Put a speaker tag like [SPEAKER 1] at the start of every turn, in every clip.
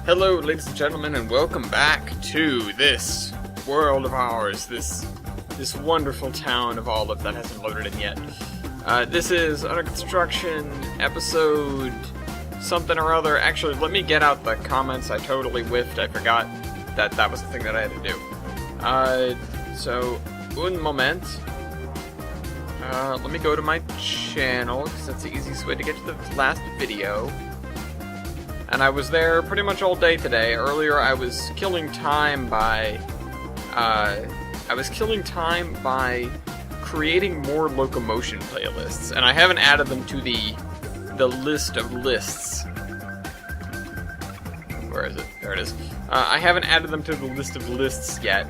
[SPEAKER 1] Hello, ladies and gentlemen, and welcome back to this world of ours, this wonderful town of Olive that hasn't loaded in yet. This is Under Construction, episode something or other. Actually, let me get out the comments. I totally whiffed. I forgot that was the thing that I had to do. So, un moment. Let me go to my channel, because that's the easiest way to get to the last video. And I was there pretty much all day today. Earlier, I was killing time by creating more locomotion playlists, and I haven't added them to the list of lists. Where is it? There it is. I haven't added them to the list of lists yet,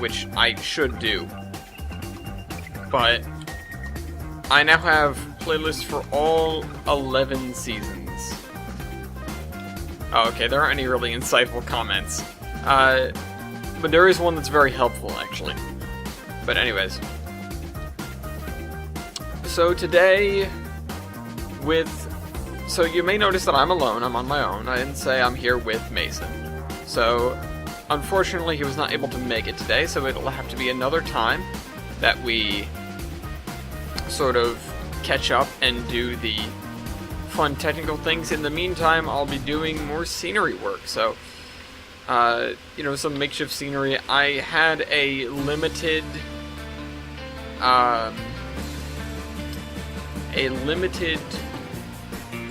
[SPEAKER 1] which I should do. But I now have playlists for all 11 seasons. Oh, okay, there aren't any really insightful comments. But there is one that's very helpful, actually. But anyways. So today, so you may notice that I'm alone, I'm on my own. I didn't say I'm here with Mason. So, unfortunately, he was not able to make it today, so it'll have to be another time that we sort of catch up and do the fun technical things. In the meantime, I'll be doing more scenery work, so some makeshift scenery. I had a limited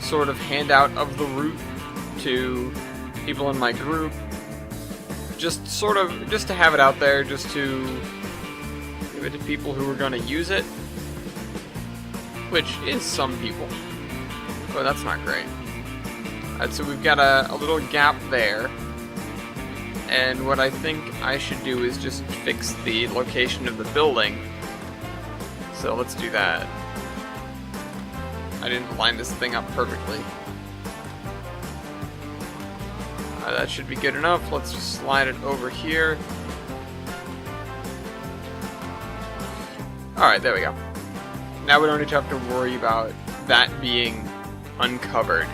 [SPEAKER 1] sort of handout of the route to people in my group, just to have it out there, just to give it to people who are going to use it, which is some people. Oh, that's not great. Alright, so we've got a little gap there. And what I think I should do is just fix the location of the building. So let's do that. I didn't line this thing up perfectly. That should be good enough. Let's just slide it over here. Alright, there we go. Now we don't need to have to worry about that being uncovered.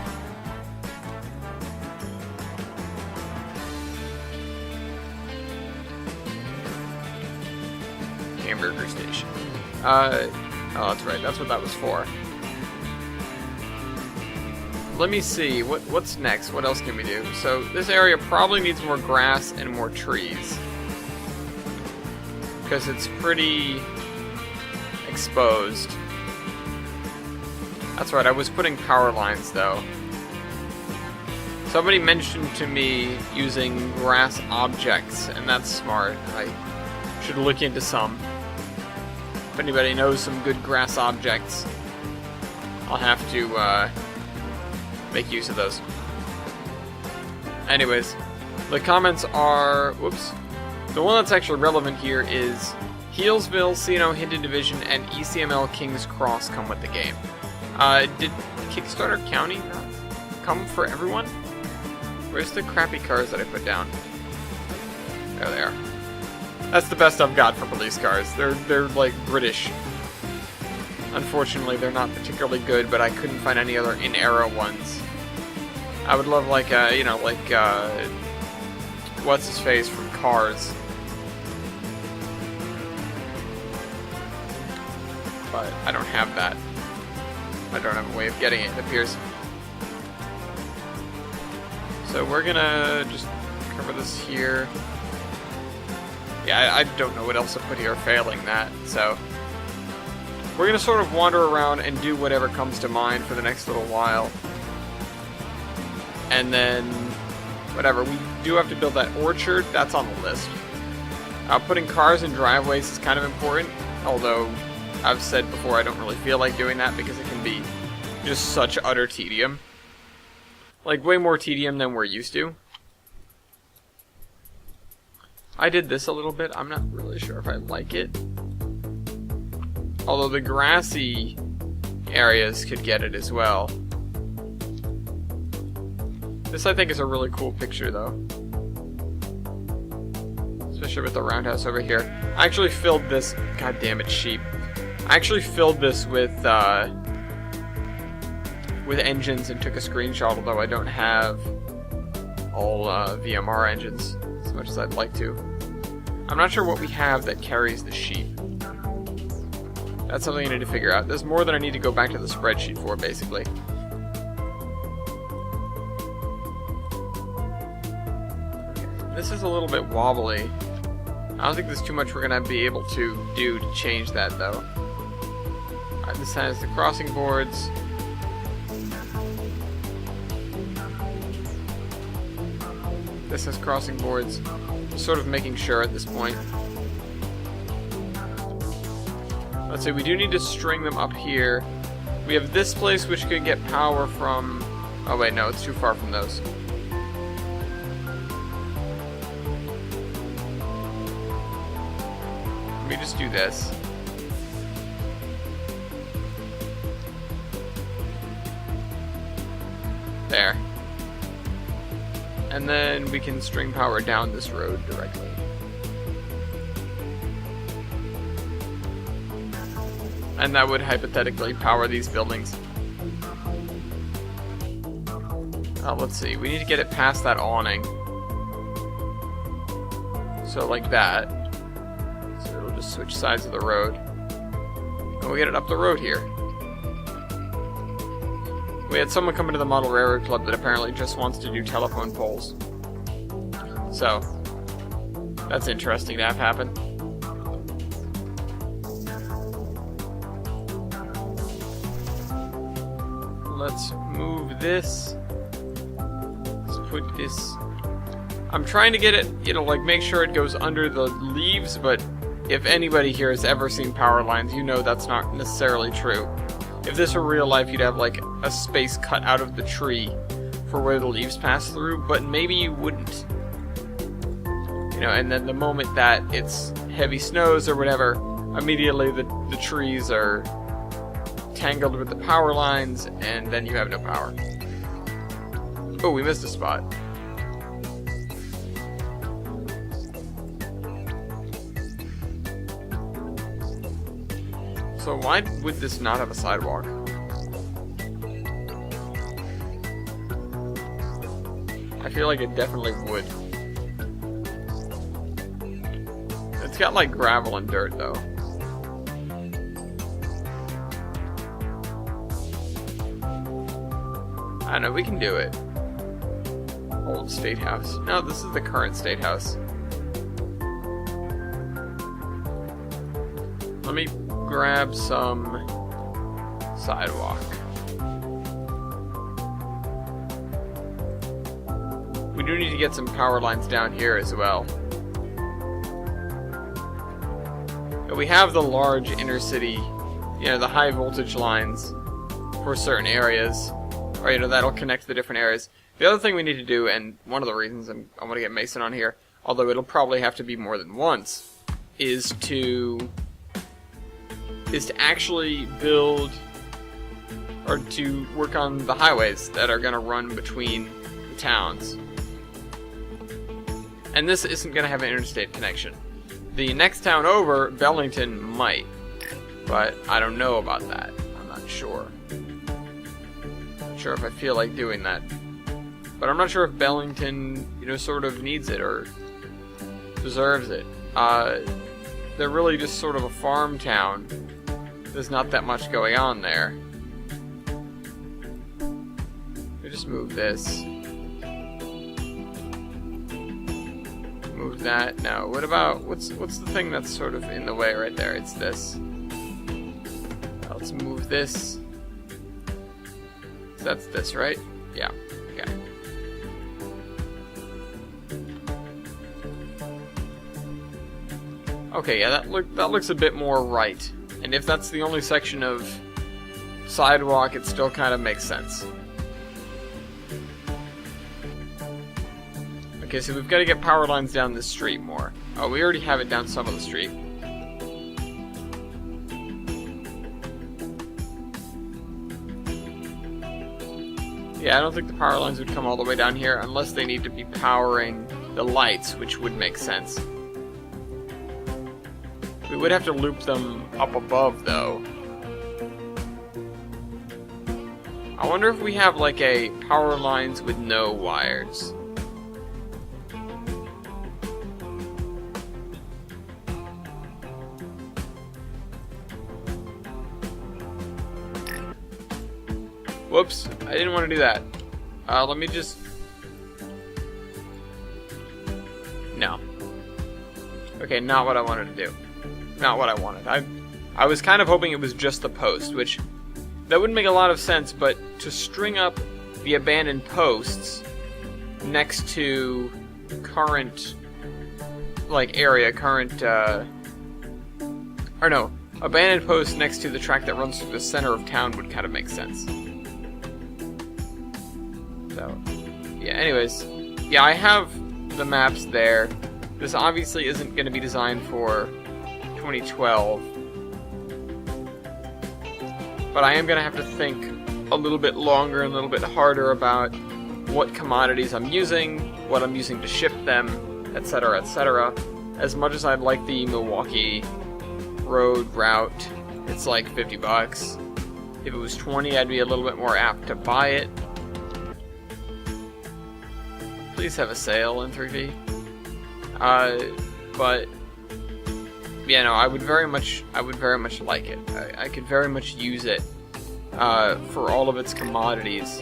[SPEAKER 1] Hamburger station. Oh, that's right. That's what that was for. Let me see. What's next? What else can we do? So this area probably needs more grass and more trees, because it's pretty exposed. That's right, I was putting power lines, though. Somebody mentioned to me using grass objects, and that's smart. I should look into some. If anybody knows some good grass objects, I'll have to make use of those. Anyways, the comments are... Whoops. The one that's actually relevant here is Healesville, C&O Hinton Division, and ECML King's Cross come with the game. Did Kickstarter County not come for everyone? Where's the crappy cars that I put down? There they are. That's the best I've got for police cars. They're like British. Unfortunately, they're not particularly good, but I couldn't find any other in-era ones. I would love what's his face from Cars. But I don't have that. I don't have a way of getting it, it appears. So we're gonna just cover this here. Yeah, I don't know what else to put here failing that, so we're gonna sort of wander around and do whatever comes to mind for the next little while. And then, whatever, we do have to build that orchard, that's on the list. Putting cars in driveways is kind of important, although I've said before I don't really feel like doing that because it can be just such utter tedium. Like, way more tedium than we're used to. I did this a little bit. I'm not really sure if I like it. Although the grassy areas could get it as well. This, I think, is a really cool picture, though. Especially with the roundhouse over here. I actually filled this... God damn it, sheep. I actually filled this with engines and took a screenshot, although I don't have a all VMR engines as much as I'd like to. I'm not sure what we have that carries the sheep. That's something I need to figure out. There's more than I need to go back to the spreadsheet for, basically. This is a little bit wobbly. I don't think there's too much we're going to be able to do to change that, though. This has the crossing boards. This has crossing boards. Sort of making sure at this point. Let's see, we do need to string them up here. We have this place which could get power from... Oh wait, no, it's too far from those. Let me just do this. There. And then we can string power down this road directly. And that would hypothetically power these buildings. Let's see, we need to get it past that awning. So like that. So it'll just switch sides of the road. And we'll get it up the road here. We had someone come into the Model Railroad Club that apparently just wants to do telephone poles. So, that's interesting to have happen. Let's move this. Let's put this... I'm trying to get it, like make sure it goes under the leaves, but if anybody here has ever seen power lines, you know that's not necessarily true. If this were real life, you'd have like a space cut out of the tree for where the leaves pass through, but maybe you wouldn't. And then the moment that it's heavy snows or whatever, immediately the trees are tangled with the power lines, and then you have no power. Oh, we missed a spot. So why would this not have a sidewalk? I feel like it definitely would. It's got like gravel and dirt though. I don't know, we can do it. Old State House. No, this is the current State House. Let me grab some sidewalk. We do need to get some power lines down here as well. But we have the large inner city, the high voltage lines for certain areas. Or, that'll connect the different areas. The other thing we need to do, and one of the reasons I want to get Mason on here, although it'll probably have to be more than once, is to actually build, or to work on the highways that are going to run between the towns. And this isn't going to have an interstate connection. The next town over, Bellington, might, but I don't know about that. I'm not sure. Not sure if I feel like doing that. But I'm not sure if Bellington, sort of needs it or deserves it. They're really just sort of a farm town. There's not that much going on there. We just move this. Move that. Now, what about what's the thing that's sort of in the way right there? It's this. Let's move this. So that's this, right? Yeah. Okay. Okay, yeah, that looks a bit more right. And if that's the only section of sidewalk, it still kind of makes sense. Okay, so we've got to get power lines down this street more. Oh, we already have it down some of the street. Yeah, I don't think the power lines would come all the way down here unless they need to be powering the lights, which would make sense. We would have to loop them up above, though. I wonder if we have, like, a power lines with no wires. Whoops, I didn't want to do that. Let me just... No. Okay, not what I wanted to do. Not what I wanted. I was kind of hoping it was just the post, which... That wouldn't make a lot of sense, but to string up the abandoned posts next to current, like, area, current, or no, abandoned posts next to the track that runs through the center of town would kind of make sense. So, yeah, anyways, yeah, I have the maps there. This obviously isn't going to be designed for 2012, but I am going to have to think a little bit longer and a little bit harder about what commodities I'm using, what I'm using to ship them, etc., etc. As much as I'd like the Milwaukee road route, it's like $50. If it was 20, I'd be a little bit more apt to buy it. Please have a sale in 3V. But yeah, no, I would very much like it. I could very much use it for all of its commodities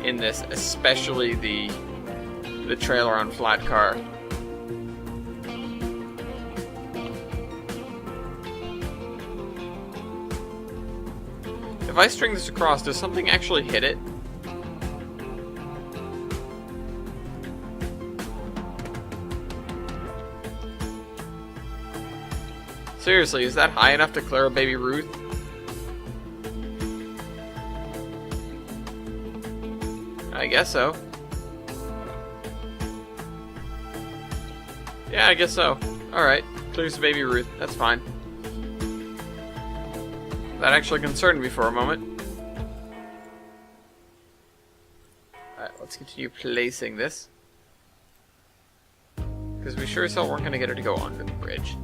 [SPEAKER 1] in this, especially the trailer on flat car. If I string this across, does something actually hit it? Seriously, is that high enough to clear a baby Ruth? I guess so. Yeah, I guess so. Alright, clears the baby Ruth. That's fine. That actually concerned me for a moment. Alright, let's continue placing this. Because we sure as hell weren't going to get her to go under the bridge.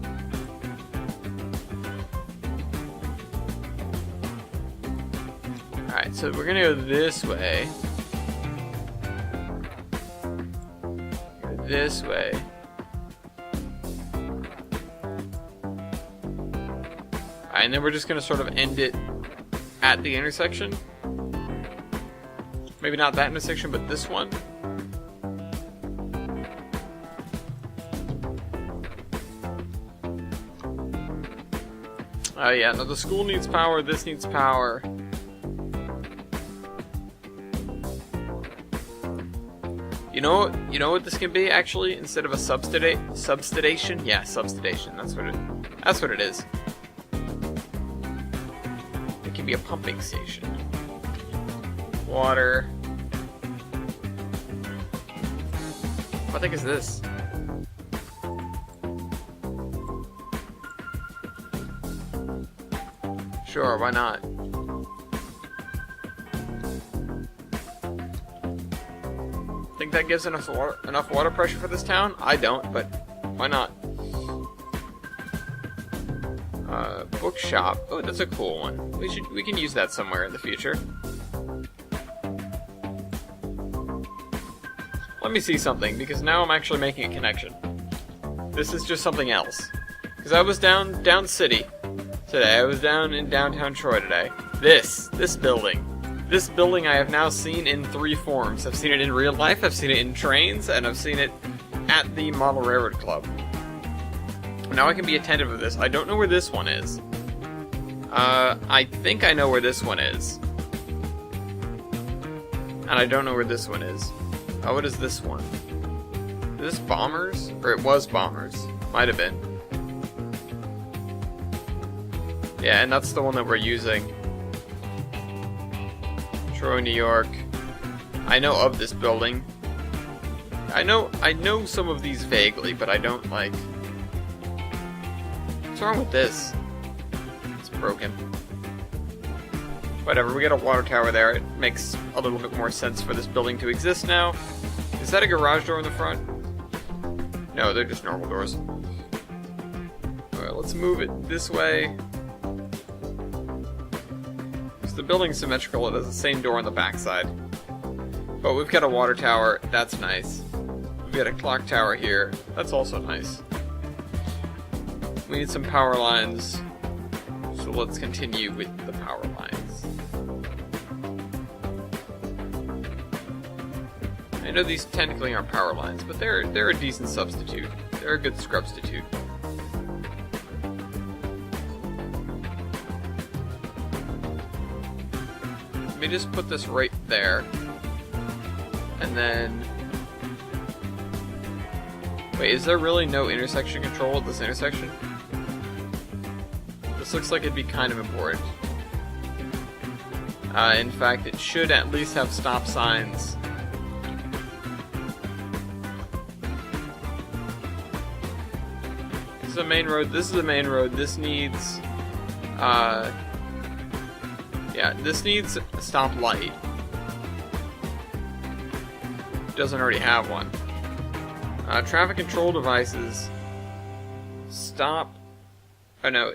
[SPEAKER 1] Alright, so we're going to go this way. This way. Alright, and then we're just going to sort of end it at the intersection. Maybe not that intersection, but this one. Oh yeah, no, the school needs power, this needs power. You know what this can be, actually? Instead of a substation? Yeah, substation. That's what it is. It can be a pumping station. Water. What the heck is this? Sure, why not? Think that gives enough water pressure for this town? I don't, but why not? Bookshop. Oh, that's a cool one. We can use that somewhere in the future. Let me see something, because now I'm actually making a connection. This is just something else. Because I was down city today. I was down in downtown Troy today. This building. This building I have now seen in 3 forms. I've seen it in real life, I've seen it in trains, and I've seen it at the Model Railroad Club. Now I can be attentive of this. I don't know where this one is. I think I know where this one is. And I don't know where this one is. Oh, what is this one? Is this Bombers? Or it was Bombers. Might have been. Yeah, and that's the one that we're using. Troy, New York. I know of this building. I know some of these vaguely, but I don't like... What's wrong with this? It's broken. Whatever, we got a water tower there. It makes a little bit more sense for this building to exist now. Is that a garage door in the front? No, they're just normal doors. Alright, let's move it this way. The building's symmetrical, it has the same door on the backside. But we've got a water tower, that's nice. We've got a clock tower here, that's also nice. We need some power lines, so let's continue with the power lines. I know these technically aren't power lines, but they're a decent substitute. They're a good scrubstitute. Let me just put this right there. And then... Wait, is there really no intersection control at this intersection? This looks like it'd be kind of important. In fact, it should at least have stop signs. This is a main road. This is a main road. This needs... yeah, this needs a stop light. It doesn't already have one. Traffic control devices. Stop. Oh no.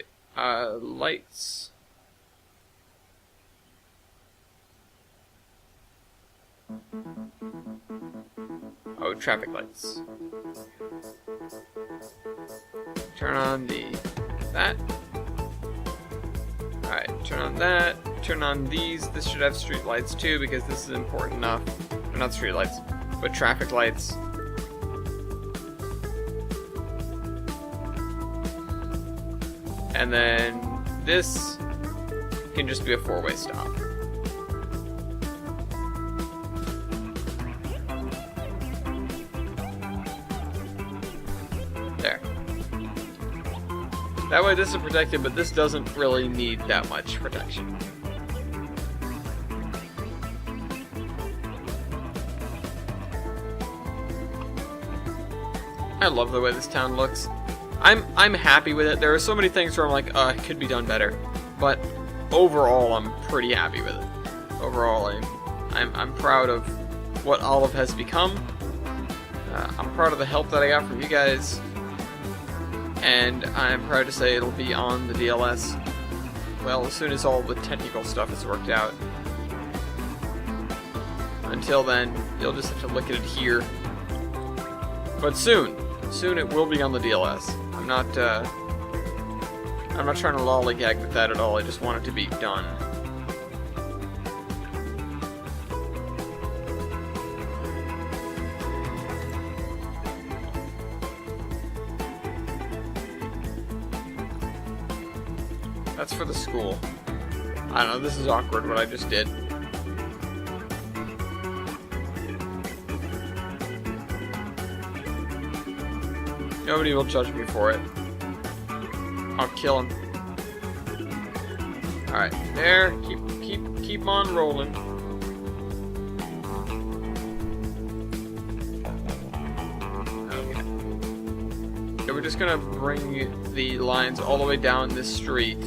[SPEAKER 1] Lights. Oh, traffic lights. Turn on that. Alright, turn on that. Turn on these. This should have street lights too, because this is important enough. Or not street lights, but traffic lights. And then this can just be a four-way stop. There. That way this is protected, but this doesn't really need that much protection. I love the way this town looks. I'm happy with it. There are so many things where I'm like, it could be done better. But overall, I'm pretty happy with it. Overall, I'm proud of what Olive has become. I'm proud of the help that I got from you guys. And I'm proud to say it'll be on the DLS, well, as soon as all the technical stuff is worked out. Until then, you'll just have to look at it here. But soon it will be on the DLS. I'm not trying to lollygag with that at all. I just want it to be done. That's for the school. I don't know, this is awkward what I just did. Nobody will judge me for it. I'll kill him. Alright, there. Keep on rolling. Okay. We're just gonna bring the lines all the way down this street.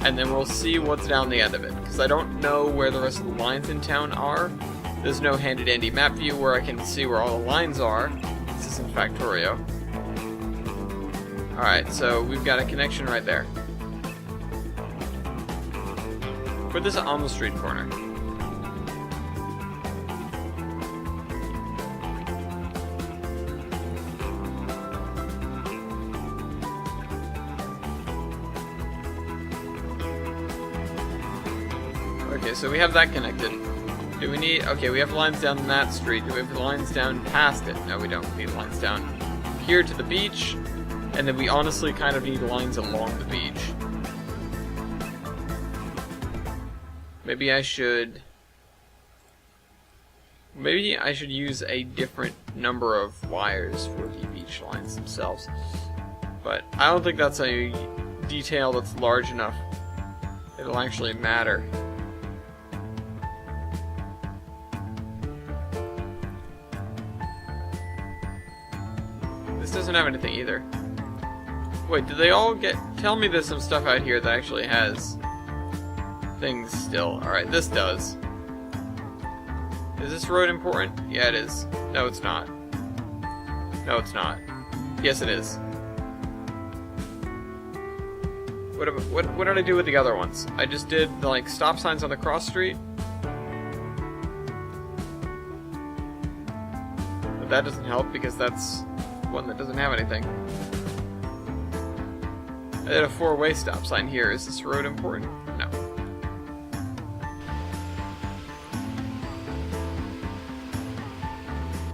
[SPEAKER 1] And then we'll see what's down the end of it. Because I don't know where the rest of the lines in town are. There's no handy-dandy map view where I can see where all the lines are. In Factorio. Alright, so we've got a connection right there. Put this on the street corner. Okay, so we have that connected. Do we need... Okay, we have lines down that street. Do we have lines down past it? No, we don't. We need lines down here to the beach. And then we honestly kind of need lines along the beach. Maybe I should use a different number of wires for the beach lines themselves. But I don't think that's a detail that's large enough. It'll actually matter. Doesn't have anything either. Wait, did they all get... Tell me there's some stuff out here that actually has things still. Alright, this does. Is this road important? Yeah, it is. No, it's not. No, it's not. Yes, it is. What did I do with the other ones? I just did the, like, stop signs on the cross street. But that doesn't help because that's one that doesn't have anything. I did a four-way stop sign here. Is this road important? No.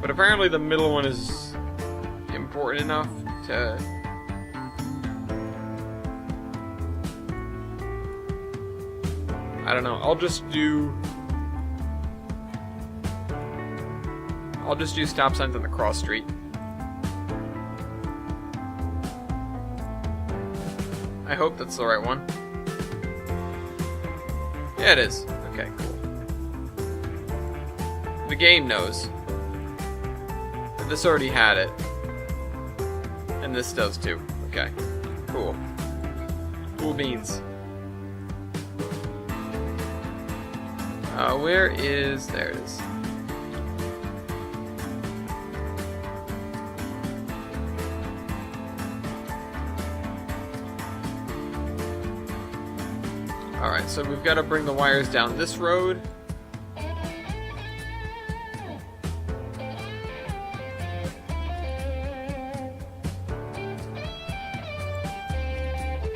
[SPEAKER 1] But apparently the middle one is important enough to... I don't know, I'll just do stop signs on the cross street. I hope that's the right one. Yeah, it is. Okay, cool. The game knows. This already had it. And this does too. Okay. Cool. Cool beans. Where is... There it is. Alright, so we've got to bring the wires down this road.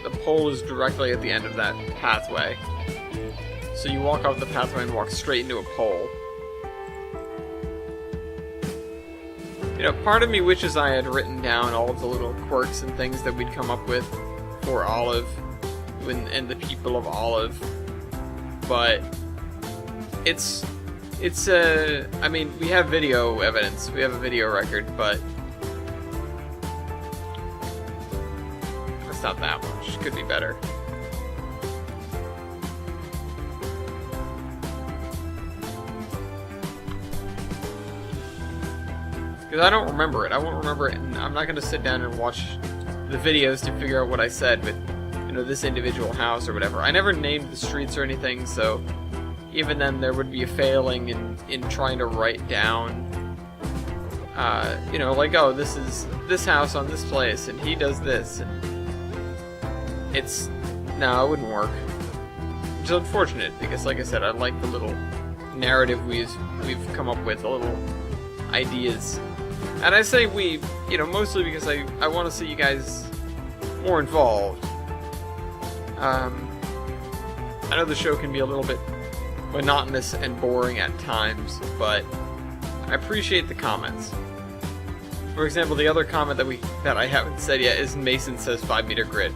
[SPEAKER 1] The pole is directly at the end of that pathway. So you walk off the pathway and walk straight into a pole. You know, part of me wishes I had written down all of the little quirks and things that we'd come up with for Olive and the people of Olive, but I mean, we have video evidence, we have a video record, but it's not that much. Could be better. Because I don't remember it. I won't remember it, and I'm not going to sit down and watch the videos to figure out what I said with, you know, this individual house or whatever. I never named the streets or anything, so even then there would be a failing in trying to write down, you know, like, oh, this is this house on this place, and he does this, and no, it wouldn't work. Which is unfortunate, because like I said, I like the little narrative we've come up with, the little ideas. And I say we, you know, mostly because I want to see you guys more involved. I know the show can be a little bit monotonous and boring at times, but I appreciate the comments. For example, the other comment that I haven't said yet is Mason says 5-meter grid.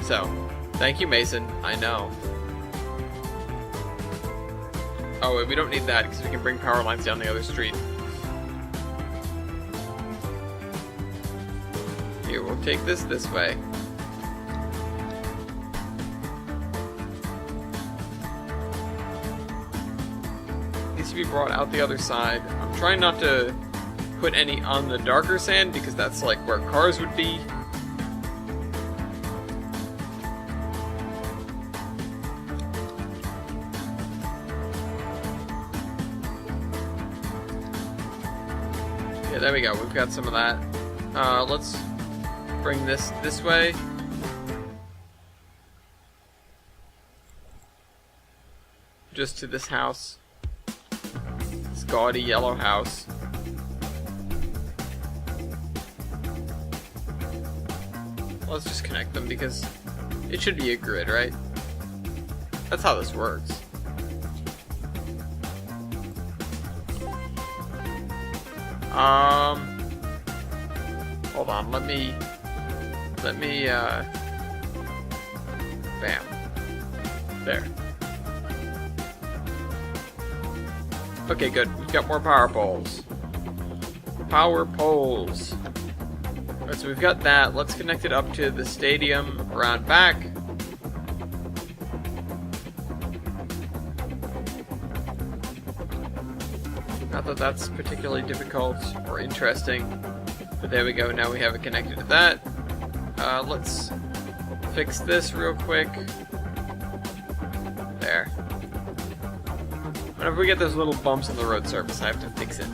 [SPEAKER 1] So, thank you, Mason. I know. Oh, wait, we don't need that because we can bring power lines down the other street. Here, we'll take this way. Needs to be brought out the other side. I'm trying not to put any on the darker sand because that's like where cars would be. Yeah, there we go. We've got some of that. Let's bring this way. Just to this house. This gaudy yellow house. Let's just connect them because it should be a grid, right? That's how this works. Hold on, let me, bam. There. Okay, good. We've got more power poles. Power poles. Alright, so we've got that. Let's connect it up to the stadium around back. Not that that's particularly difficult or interesting, but there we go. Now we have it connected to that. Let's fix this real quick. There. Whenever we get those little bumps in the road surface, I have to fix it.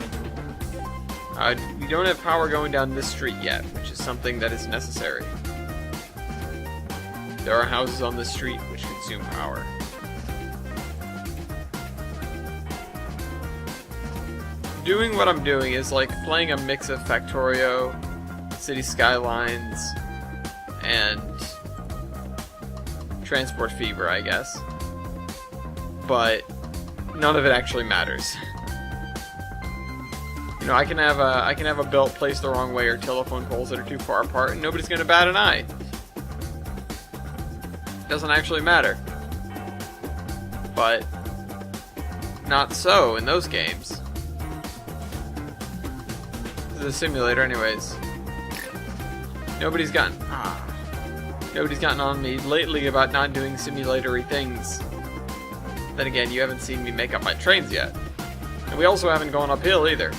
[SPEAKER 1] We don't have power going down this street yet, which is something that is necessary. There are houses on this street which consume power. Doing what I'm doing is like playing a mix of Factorio, City Skylines, and Transport Fever, I guess. But none of it actually matters. You know, I can have a belt placed the wrong way or telephone poles that are too far apart, and nobody's gonna bat an eye. Doesn't actually matter. But not so in those games. This is a simulator, anyways. Nobody's gotten on me lately about not doing simulatory things. Then again, you haven't seen me make up my trains yet, and we also haven't gone uphill either.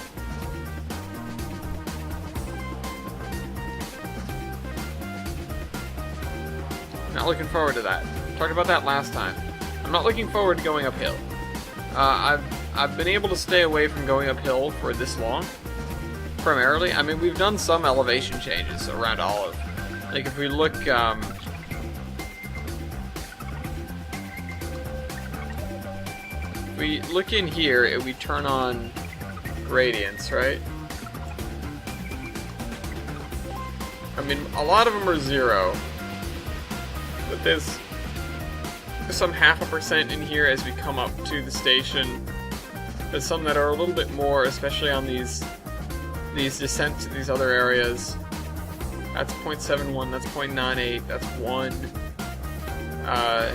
[SPEAKER 1] Not looking forward to that. Talked about that last time. I'm not looking forward to going uphill. I've been able to stay away from going uphill for this long. Primarily, I mean, we've done some elevation changes around Olive. Like if we look, if we look in here and we turn on gradients, right? I mean, a lot of them are 0. But there's some 0.5% in here as we come up to the station. There's some that are a little bit more, especially on these descents to these other areas. That's 0.71, that's 0.98, that's 1. I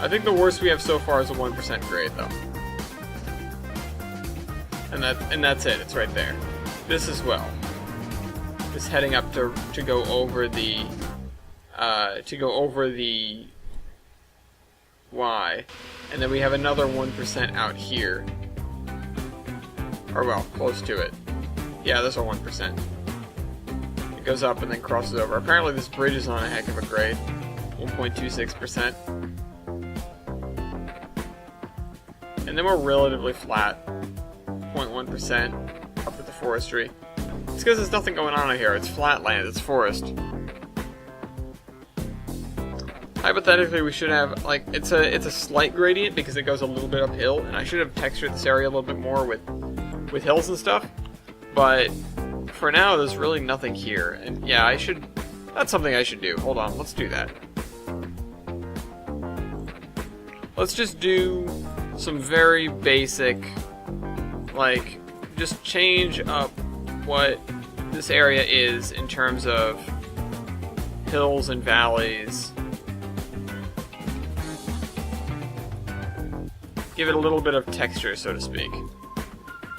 [SPEAKER 1] think the worst we have so far is a 1% grade, though. And that's it, it's right there. This as well. Just heading up to go over the Y, and then we have another 1% out here, or well, close to it. Yeah, there's a 1%. It goes up and then crosses over. Apparently this bridge is on a heck of a grade, 1.26%. And then we're relatively flat, 0.1% up at the forestry. It's because there's nothing going on here. It's flat land, it's forest. Hypothetically, we should have, like, it's a slight gradient because it goes a little bit uphill, and I should have textured this area a little bit more with hills and stuff. But for now, there's really nothing here, and yeah, that's something I should do. Hold on, let's do that. Let's just do some very basic, like, just change up what this area is in terms of hills and valleys. Give it a little bit of texture, so to speak.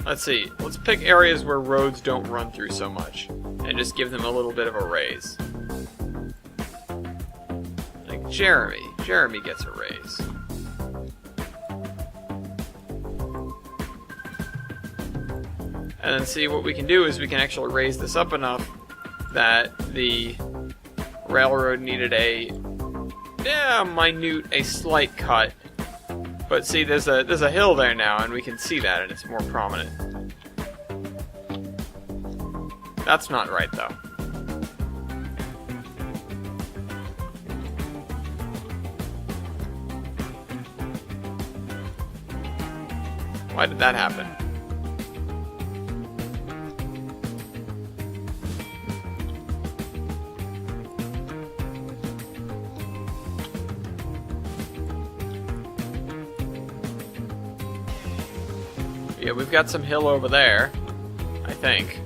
[SPEAKER 1] Let's see. Let's pick areas where roads don't run through so much, and just give them a little bit of a raise. Like Jeremy. Jeremy gets a raise. And then see what we can do is we can actually raise this up enough that the railroad needed a slight cut. But see, there's a hill there now, and we can see that, and it's more prominent. That's not right, though. Why did that happen? Yeah, we've got some hill over there, I think.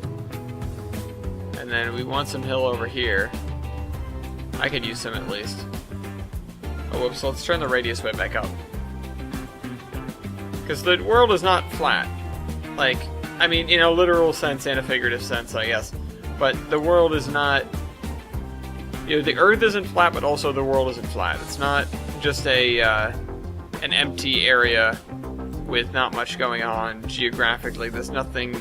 [SPEAKER 1] And then we want some hill over here. I could use some at least. Oh, whoops, let's turn the radius way back up. Because the world is not flat. Like, I mean, in a literal sense and a figurative sense, I guess. But the world is not... You know, the Earth isn't flat, but also the world isn't flat. It's not just an empty area with not much going on geographically. There's nothing,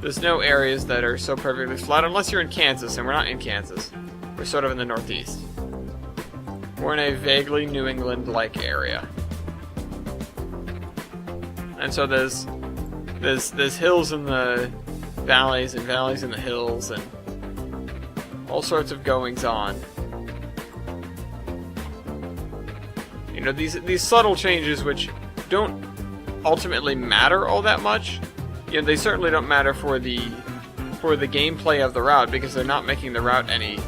[SPEAKER 1] there's no areas that are so perfectly flat, unless you're in Kansas, and we're not in Kansas. We're sort of in the Northeast. We're in a vaguely New England-like area. And so there's hills in the valleys, and valleys in the hills, and all sorts of goings-on. You know, these subtle changes which don't ultimately matter all that much. You know, they certainly don't matter for the gameplay of the route, because they're not making the route any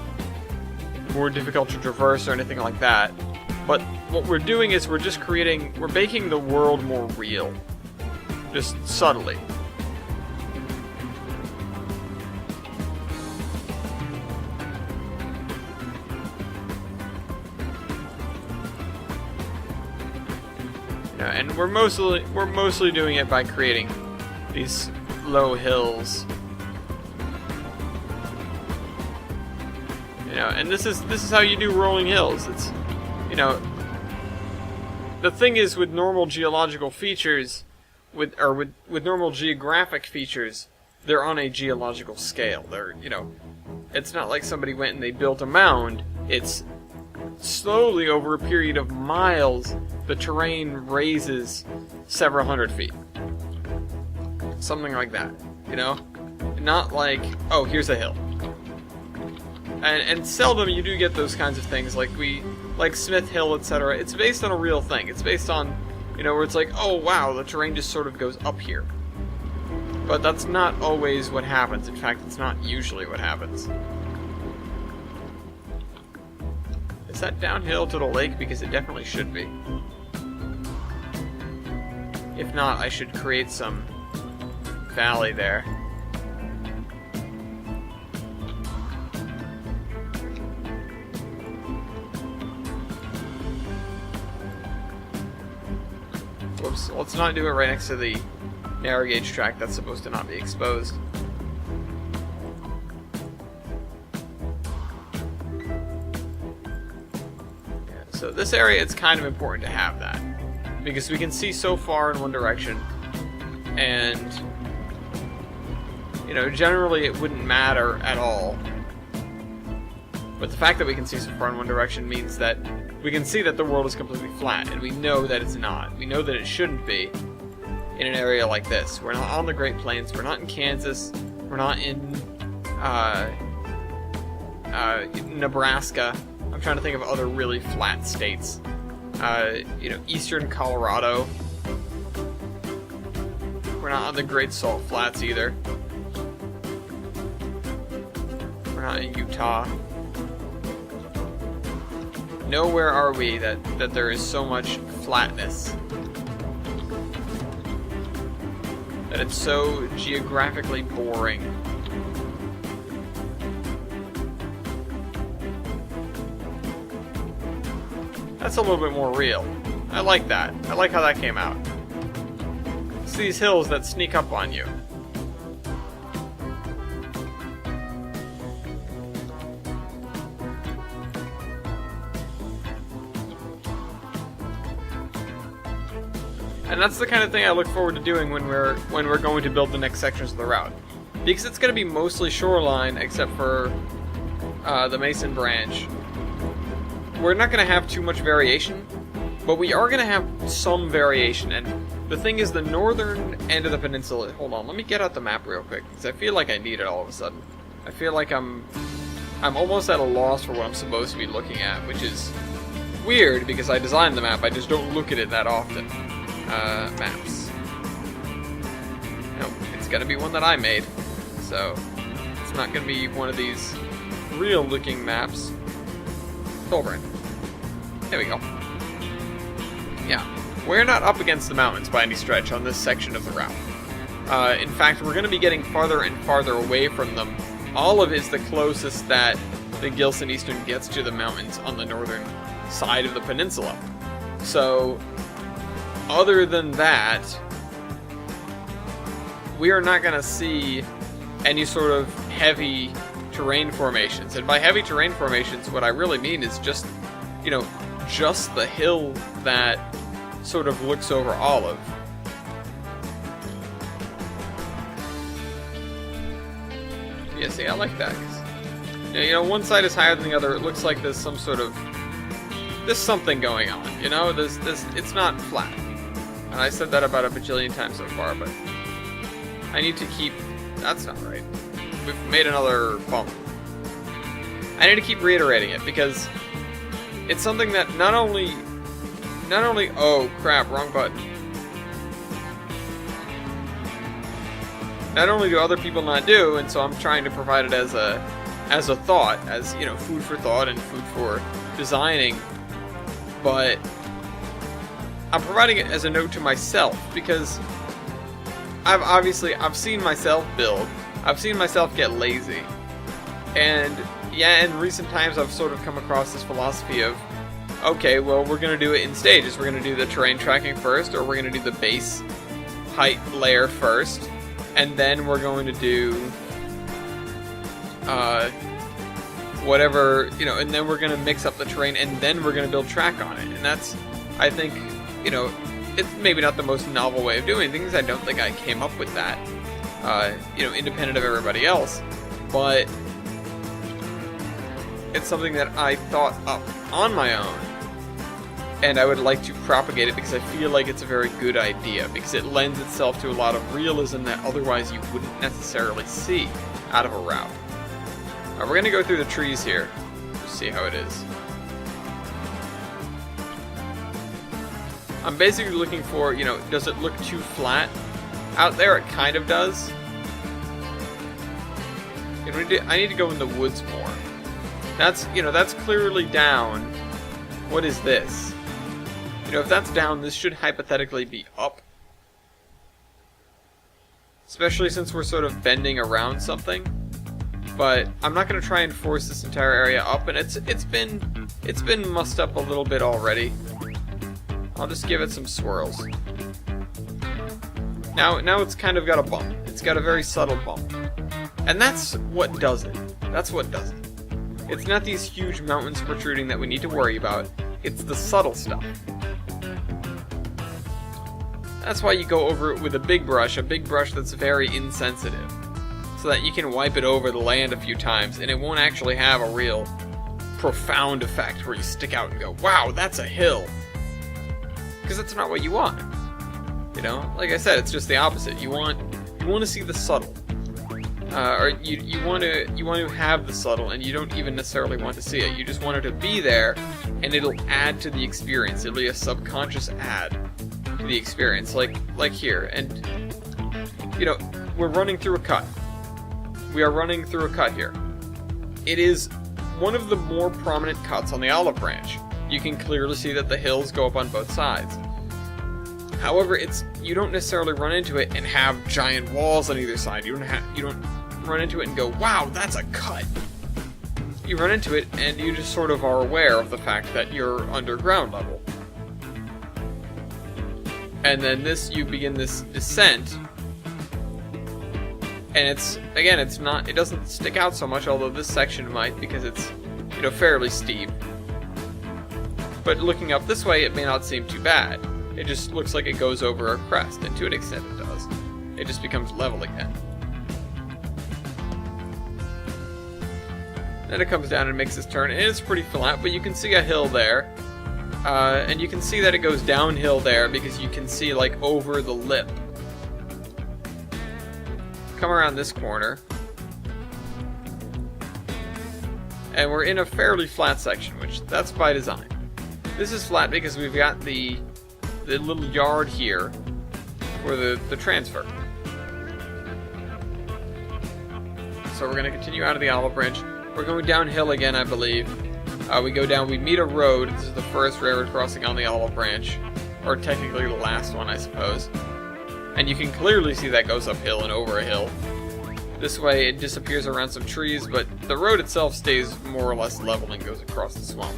[SPEAKER 1] more difficult to traverse or anything like that. But what we're doing is we're making the world more real. Just subtly. And we're mostly doing it by creating these low hills. And this is how you do rolling hills. It's, the thing is with normal geological features, with normal geographic features, they're on a geological scale. They're, it's not like somebody went and they built a mound. It's slowly over a period of miles, the terrain raises several hundred feet. Something like that, Not like, oh, here's a hill. And seldom you do get those kinds of things like Smith Hill, etc. It's based on a real thing. It's based on, where it's like, oh wow, the terrain just sort of goes up here. But that's not always what happens. In fact, it's not usually what happens. Is that downhill to the lake? Because it definitely should be. If not, I should create some valley there. Whoops, let's not do it right next to the narrow gauge track. That's supposed to not be exposed. So this area, it's kind of important to have that, because we can see so far in one direction, and generally it wouldn't matter at all. But the fact that we can see so far in one direction means that we can see that the world is completely flat, and we know that it's not. We know that it shouldn't be in an area like this. We're not on the Great Plains. We're not in Kansas. We're not in Nebraska. I'm trying to think of other really flat states. Eastern Colorado. We're not on the Great Salt Flats either. We're not in Utah. Nowhere are we that there is so much flatness. That it's so geographically boring. That's a little bit more real. I like that. I like how that came out. It's these hills that sneak up on you. And that's the kind of thing I look forward to doing when we're going to build the next sections of the route. Because it's going to be mostly shoreline, except for the Mason Branch. We're not going to have too much variation, but we are going to have some variation. And the thing is, the northern end of the peninsula... Hold on, let me get out the map real quick, because I feel like I need it all of a sudden. I feel like I'm almost at a loss for what I'm supposed to be looking at, which is weird, because I designed the map, I just don't look at it that often. Maps. No, it's gonna be one that I made, so it's not gonna be one of these real-looking maps. Thorburn. There we go. Yeah, we're not up against the mountains by any stretch on this section of the route. In fact, we're gonna be getting farther and farther away from them. Olive is the closest that the Gilson Eastern gets to the mountains on the northern side of the peninsula. So, other than that, we are not going to see any sort of heavy terrain formations. And by heavy terrain formations, what I really mean is just, just the hill that sort of looks over Olive. Yeah, see, I like that. One side is higher than the other. It looks like there's some sort of... There's something going on, it's not flat. And I said that about a bajillion times so far, but I need to keep... That's not right. We've made another bump. I need to keep reiterating it, because it's something that not only... Oh, crap, wrong button. Not only do other people not do, and so I'm trying to provide it as a thought, as, food for thought and food for designing. but I'm providing it as a note to myself, because I've seen myself build. I've seen myself get lazy. And yeah, in recent times I've sort of come across this philosophy of, okay, well, we're going to do it in stages. We're going to do the terrain tracking first, or we're going to do the base height layer first, and then we're going to do whatever, you know, and then we're going to mix up the terrain, and then we're going to build track on it. And that's, I think, you know, it's maybe not the most novel way of doing things. I don't think I came up with that, you know, independent of everybody else, but it's something that I thought up on my own, and I would like to propagate it because I feel like it's a very good idea, because it lends itself to a lot of realism that otherwise you wouldn't necessarily see out of a route. We're going to go through the trees here, just see how it is. I'm basically looking for, you know, does it look too flat? Out there it kind of does. I need to go in the woods more. That's, you know, that's clearly down. What is this? You know, if that's down, this should hypothetically be up. Especially since we're sort of bending around something. But I'm not going to try and force this entire area up, and it's been mussed up a little bit already. I'll just give it some swirls. Now it's kind of got a bump. It's got a very subtle bump. And that's what does it. That's what does it. It's not these huge mountains protruding that we need to worry about. It's the subtle stuff. That's why you go over it with a big brush that's very insensitive. So that you can wipe it over the land a few times, and it won't actually have a real profound effect where you stick out and go, wow, that's a hill. Because that's not what you want. You know, like I said, it's just the opposite. You want to see the subtle, or you want to have the subtle, and you don't even necessarily want to see it. You just want it to be there, and it'll add to the experience. It'll be a subconscious add to the experience, like here. And you know, we're running through a cut. We are running through a cut here. It is one of the more prominent cuts on the olive branch. You can clearly see that the hills go up on both sides. However, you don't necessarily run into it and have giant walls on either side. You don't run into it and go, wow, that's a cut. You run into it and you just sort of are aware of the fact that you're underground level. And then you begin this descent. And it doesn't stick out so much, although this section might, because it's, you know, fairly steep. But looking up this way, it may not seem too bad. It just looks like it goes over a crest, and to an extent it does. It just becomes level again. Then it comes down and makes this turn, and it's pretty flat, but you can see a hill there. And you can see that it goes downhill there, because you can see, like, over the lip. Come around this corner. And we're in a fairly flat section, which that's by design. This is flat because we've got the little yard here for the transfer. So we're going to continue out of the olive branch. We're going downhill again, I believe. We go down, we meet a road. This is the first railroad crossing on the olive branch. Or technically the last one, I suppose. And you can clearly see that goes uphill and over a hill. This way it disappears around some trees, but the road itself stays more or less level and goes across the swamp.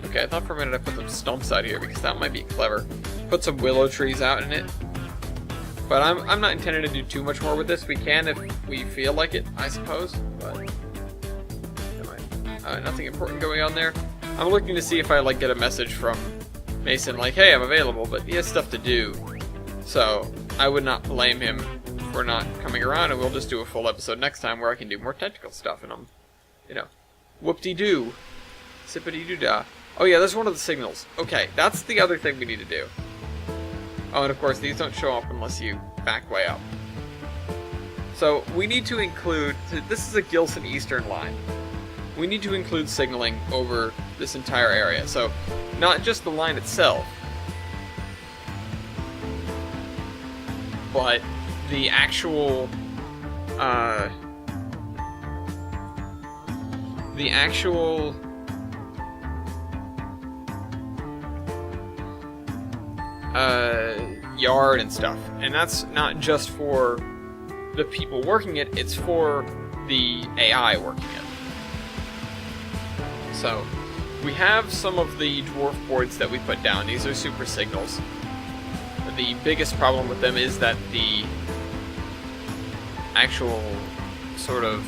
[SPEAKER 1] Okay, I thought for a minute I put some stumps out here because that might be clever. Put some willow trees out in it. But I'm not intending to do too much more with this. We can if we feel like it, I suppose. But nothing important going on there. I'm looking to see if I get a message from Mason like, hey, I'm available, but he has stuff to do. So I would not blame him for not coming around, and we'll just do a full episode next time where I can do more technical stuff, and I'm, you know, whoop-de-doo, sippity-doo-dah. Oh yeah, that's one of the signals. Okay, that's the other thing we need to do. Oh, and of course, these don't show up unless you back way up. So we need to include, this is a Gilson Eastern line. We need to include signaling over this entire area. So, not just the line itself, but the actual the actual yard and stuff. And that's not just for the people working it, it's for the AI working it. So, we have some of the dwarf boards that we put down. These are super signals. The biggest problem with them is that the actual sort of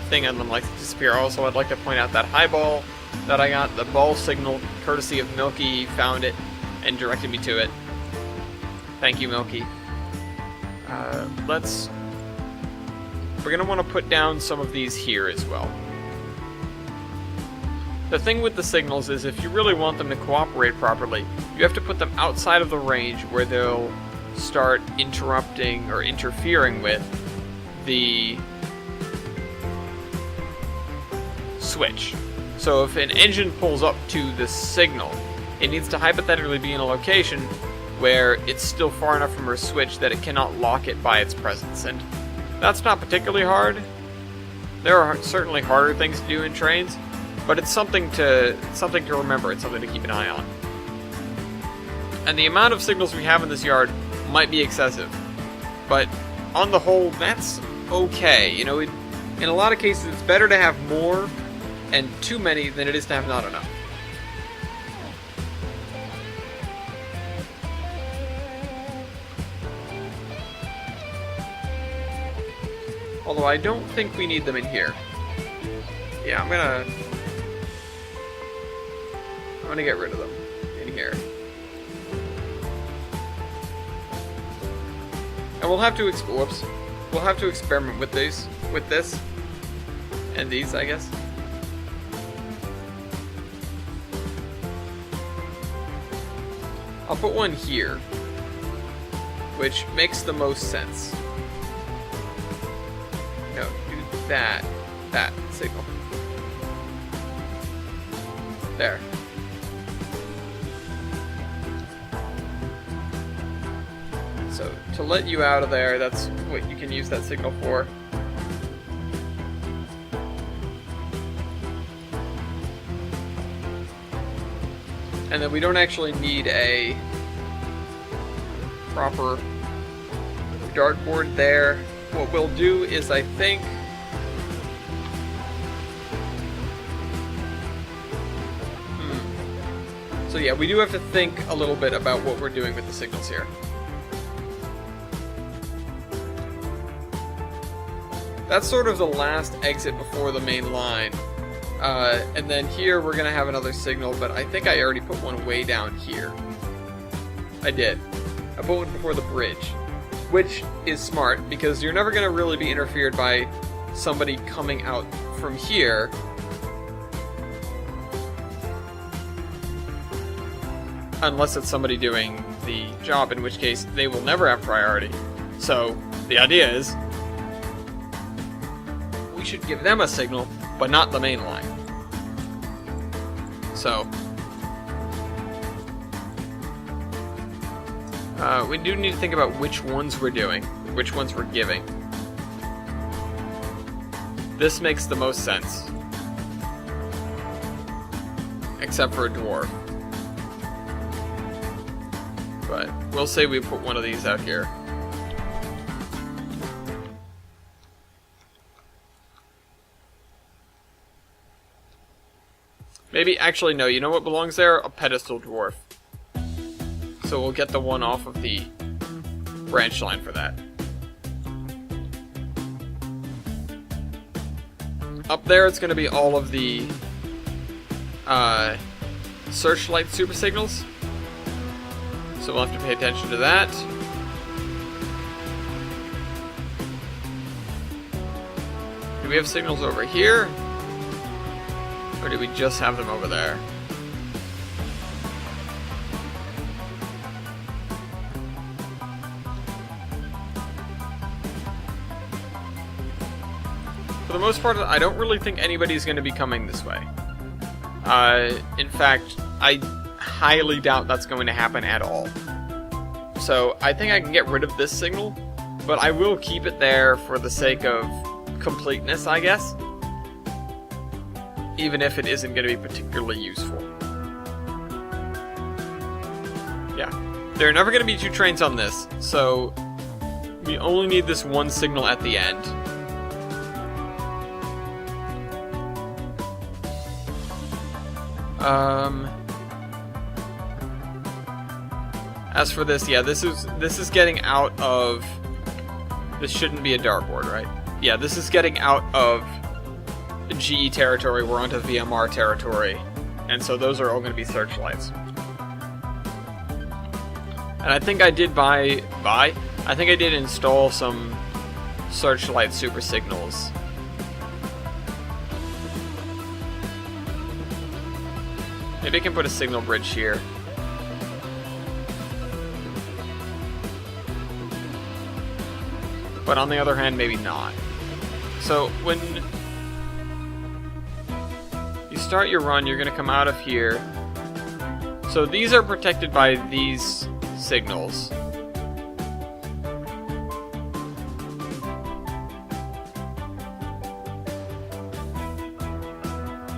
[SPEAKER 1] thing on them likes to disappear. Also, I'd like to point out that high ball that I got, the ball signal, courtesy of Milky, found it and directed me to it. Thank you, Milky. We're going to want to put down some of these here as well. The thing with the signals is if you really want them to cooperate properly, you have to put them outside of the range where they'll start interrupting or interfering with the switch. So if an engine pulls up to this signal, it needs to hypothetically be in a location where it's still far enough from her switch that it cannot lock it by its presence. And that's not particularly hard. There are certainly harder things to do in trains, but it's something to remember. It's something to keep an eye on. And the amount of signals we have in this yard might be excessive, but on the whole, that's okay. You know, in a lot of cases, it's better to have more and too many than it is to have not enough. Although I don't think we need them in here. Yeah, I'm gonna get rid of them in here. And we'll have to we'll have to experiment with this, and these, I guess. I'll put one here, which makes the most sense. No, do that signal. There. So, to let you out of there, that's what you can use that signal for. And then we don't actually need a proper dartboard there. What we'll do is, I think, so yeah, we do have to think a little bit about what we're doing with the signals here. That's sort of the last exit before the main line. And then here we're going to have another signal, but I think I already put one way down here. I did. I put one before the bridge, which is smart because you're never going to really be interfered by somebody coming out from here. Unless it's somebody doing the job, in which case they will never have priority. So the idea is we should give them a signal, but not the main line. So we do need to think about which ones we're doing, which ones we're giving. This makes the most sense. Except for a dwarf. But we'll say we put one of these out here. Maybe, actually, no, you know what belongs there? A pedestal dwarf. So we'll get the one off of the branch line for that. Up there, it's going to be all of the searchlight super signals. So we'll have to pay attention to that. Do we have signals over here? Or do we just have them over there? For the most part, I don't really think anybody's going to be coming this way. In fact, I highly doubt that's going to happen at all. So I think I can get rid of this signal, but I will keep it there for the sake of completeness, I guess. even if it isn't going to be particularly useful. Yeah. There are never going to be two trains on this, so we only need this one signal at the end. As for this, yeah, this is getting out of... This shouldn't be a dartboard, right? Yeah, this is getting out of GE territory. We're onto VMR territory. And so those are all going to be searchlights. And I think I did I think I did install some searchlight super signals. Maybe I can put a signal bridge here. But on the other hand, maybe not. So when you start your run, you're going to come out of here. So these are protected by these signals.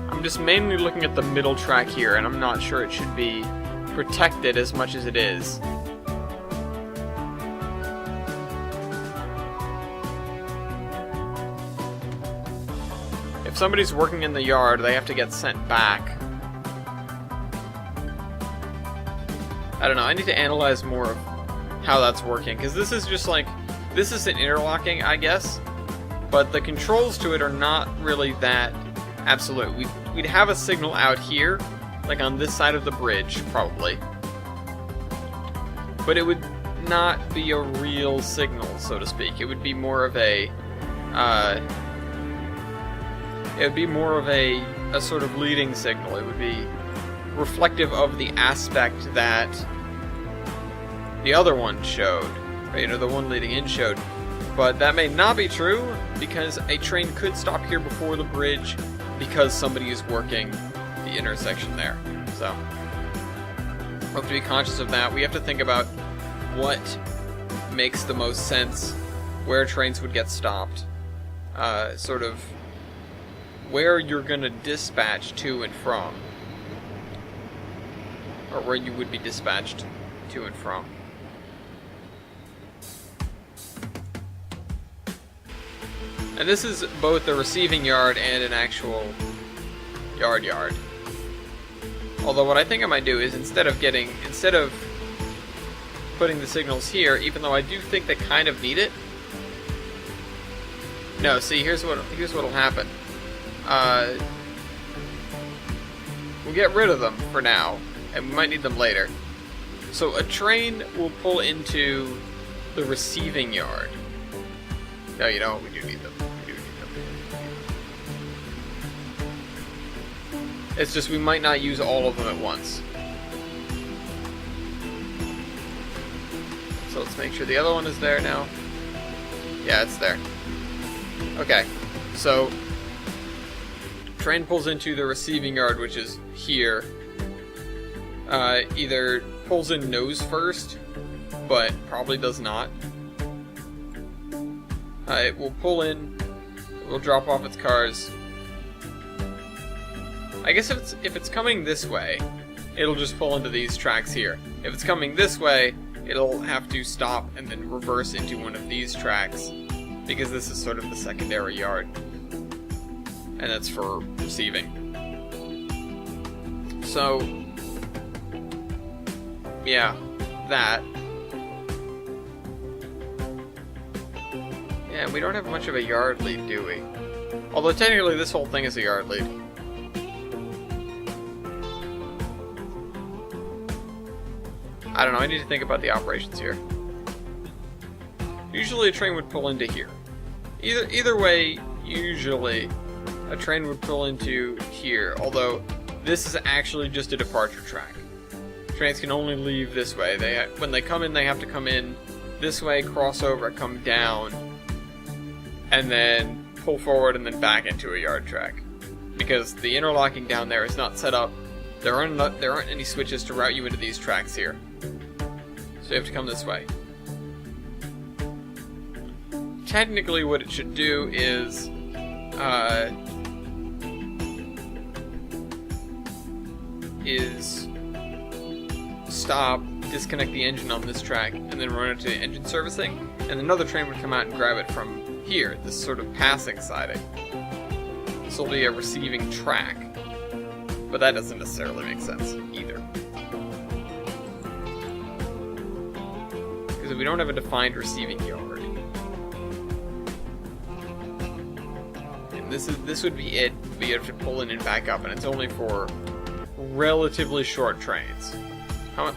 [SPEAKER 1] I'm just mainly looking at the middle track here, and I'm not sure it should be protected as much as it is. If somebody's working in the yard, they have to get sent back. I don't know, I need to analyze more of how that's working, because this is just like, this is an interlocking, I guess, but the controls to it are not really that absolute. We'd have a signal out here, like on this side of the bridge, probably, but it would not be a real signal, so to speak. It would be more of a, a sort of leading signal. It would be reflective of the aspect that the other one showed, right? You know, the one leading in showed. But that may not be true, because a train could stop here before the bridge because somebody is working the intersection there. So, we have to be conscious of that. We have to think about what makes the most sense, where trains would get stopped, sort of where you're going to dispatch to and from, or where you would be dispatched to and from. And this is both a receiving yard and an actual yard. Although what I think I might do is instead of putting the signals here, even though I do think they kind of need it. No, see, here's what'll happen. We'll get rid of them for now, and we might need them later. So a train will pull into the receiving yard. No, you know what? We do need them. It's just we might not use all of them at once. So let's make sure the other one is there now. Yeah, it's there. Okay, so train pulls into the receiving yard, which is here. Either pulls in nose first, but probably does not. It will pull in, it will drop off its cars. I guess if it's coming this way, it'll just pull into these tracks here. If it's coming this way, it'll have to stop and then reverse into one of these tracks, because this is sort of the secondary yard. And that's for receiving. So, yeah, that. Yeah, we don't have much of a yard lead, do we? Although technically this whole thing is a yard lead. I don't know, I need to think about the operations here. Usually a train would pull into here. Either way, usually a train would pull into here, although this is actually just a departure track. Trains can only leave this way. When they come in, they have to come in this way, cross over, come down, and then pull forward and then back into a yard track. Because the interlocking down there is not set up. There aren't any switches to route you into these tracks here. So you have to come this way. Technically what it should do is is stop, disconnect the engine on this track, and then run it to engine servicing, and another train would come out and grab it from here, this sort of passing siding. This will be a receiving track, but that doesn't necessarily make sense either. Because we don't have a defined receiving yard. And this would be it. We have to pull in and back up, and it's only for relatively short trains.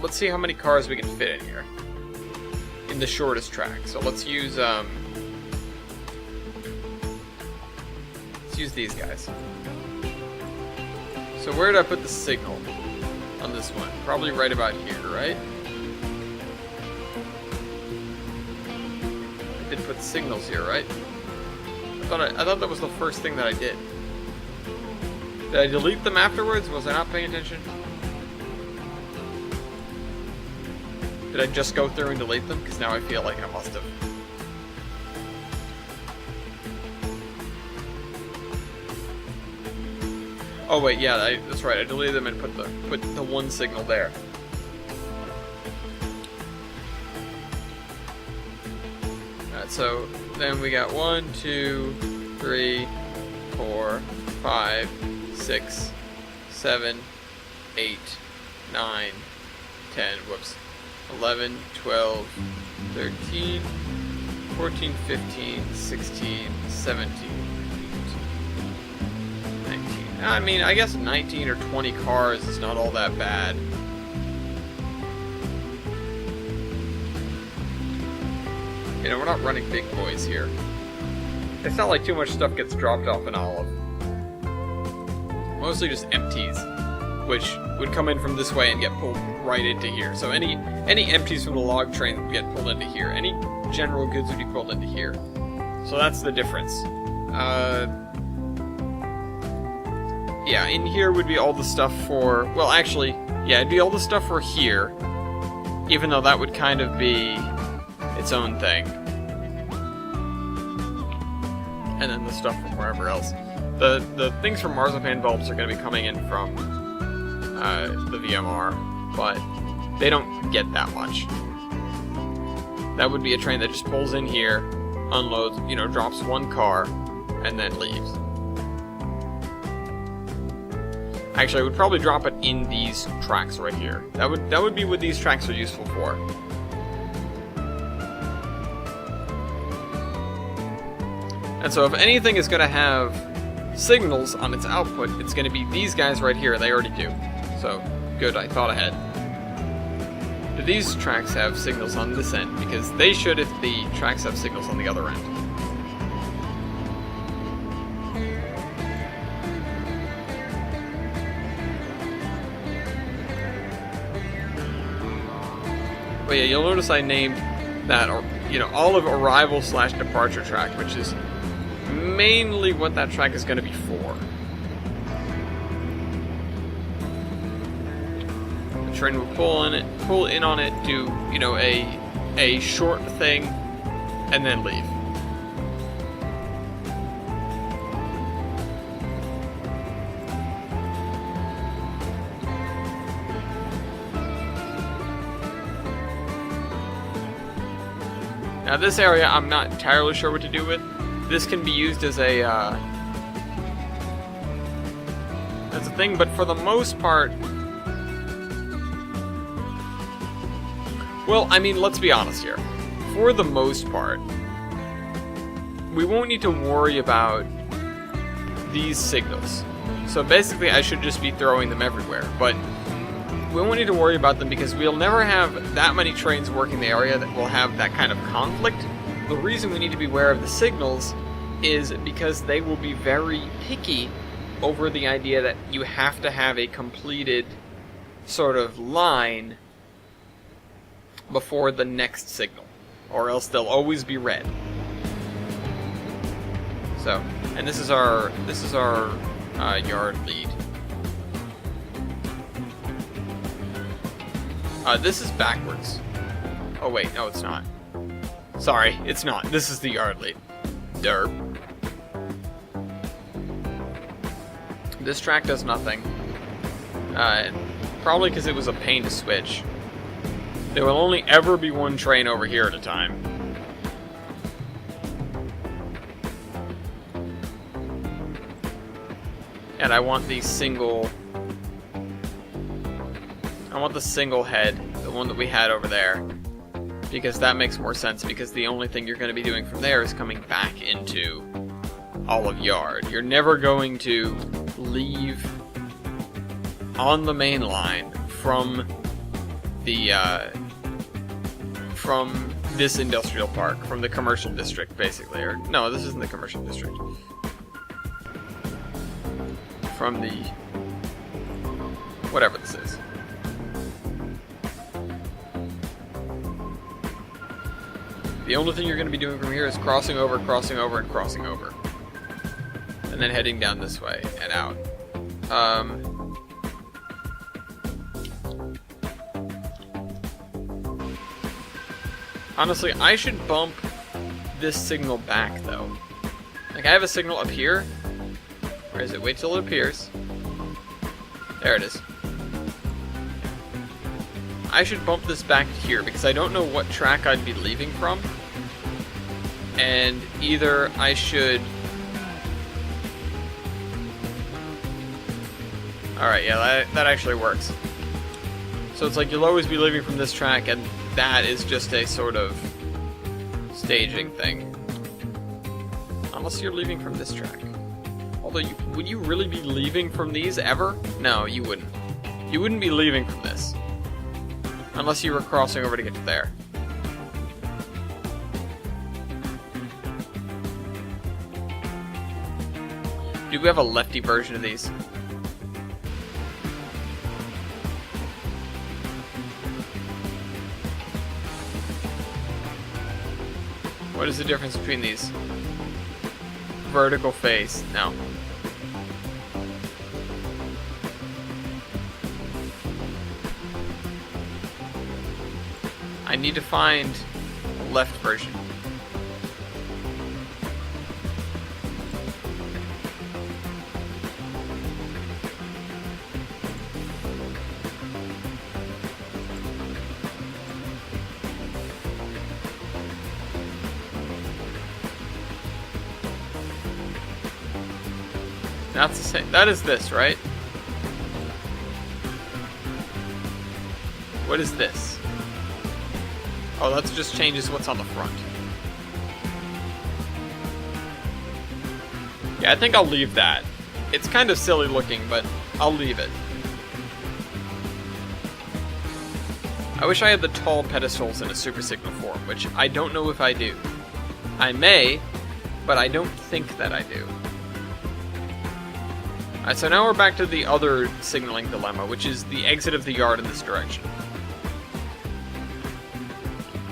[SPEAKER 1] Let's see how many cars we can fit in here in the shortest track. So let's use these guys. So where did I put the signal on this one? Probably right about here, right? I did put the signals here, right? I thought that was the first thing that I did. Did I delete them afterwards? Was I not paying attention? Did I just go through and delete them? Because now I feel like I must have. Oh wait, yeah, that's right. I deleted them and put the one signal there. Alright, so then we got 1, 2, 3, 4, 5, 6, 7, 8, 9, 10, whoops. 11, 12, 13, 14, 15, 16, 17, 18, 19. I mean, I guess 19 or 20 cars is not all that bad. You know, we're not running big boys here. It's not like too much stuff gets dropped off in Olive. Mostly just empties, which would come in from this way and get pulled right into here. So any empties from the log train would get pulled into here. Any general goods would be pulled into here. So that's the difference. Yeah, in here would be all the stuff for... Well, actually, yeah, it'd be all the stuff for here. Even though that would kind of be its own thing. And then the stuff from wherever else. The things from marzipan bulbs are going to be coming in from the VMR, but they don't get that much. That would be a train that just pulls in here, unloads, you know, drops one car, and then leaves. Actually, I would probably drop it in these tracks right here. That would be what these tracks are useful for. And so if anything is going to have signals on its output, it's going to be these guys right here. They already do. So, good, I thought ahead. Do these tracks have signals on this end? Because they should if the tracks have signals on the other end. But yeah, you'll notice I named that, you know, Olive Arrival / Departure track, which is mainly what that track is going to be for. The train will pull in on it, do, you know, a short thing, and then leave. Now this area I'm not entirely sure what to do with. This can be used as a thing, but for the most part, well, I mean, let's be honest here. For the most part, we won't need to worry about these signals. So basically, I should just be throwing them everywhere, but we won't need to worry about them because we'll never have that many trains working the area that will have that kind of conflict. The reason we need to be aware of the signals is because they will be very picky over the idea that you have to have a completed sort of line before the next signal, or else they'll always be red. So, and this is our yard lead. This is backwards. Oh wait, no, it's not. Sorry, it's not. This is the yard lead. Derp. This track does nothing. Probably because it was a pain to switch. There will only ever be one train over here at a time. And I want the single... I want the single head, the one that we had over there. Because that makes more sense, because the only thing you're going to be doing from there is coming back into Olive Yard. You're never going to leave on the main line from the from this industrial park, from the commercial district, basically. Or no, this isn't the commercial district. From the whatever this is. The only thing you're going to be doing from here is crossing over, and crossing over. And then heading down this way and out. Honestly, I should bump this signal back, though. Like, I have a signal up here. Where is it? Wait till it appears. There it is. I should bump this back to here, because I don't know what track I'd be leaving from. And either I should... Alright, yeah, that actually works. So it's like you'll always be leaving from this track, and that is just a sort of staging thing. Unless you're leaving from this track. Although, would you really be leaving from these ever? No, you wouldn't. You wouldn't be leaving from this. Unless you were crossing over to get to there. Do we have a lefty version of these? What is the difference between these? Vertical face. No. I need to find a left version. That's the same. That is this, right? What is this? Oh, that just changes what's on the front. Yeah, I think I'll leave that. It's kind of silly looking, but I'll leave it. I wish I had the tall pedestals in a super signal form, which I don't know if I do. I may, but I don't think that I do. Alright, so now we're back to the other signaling dilemma, which is the exit of the yard in this direction.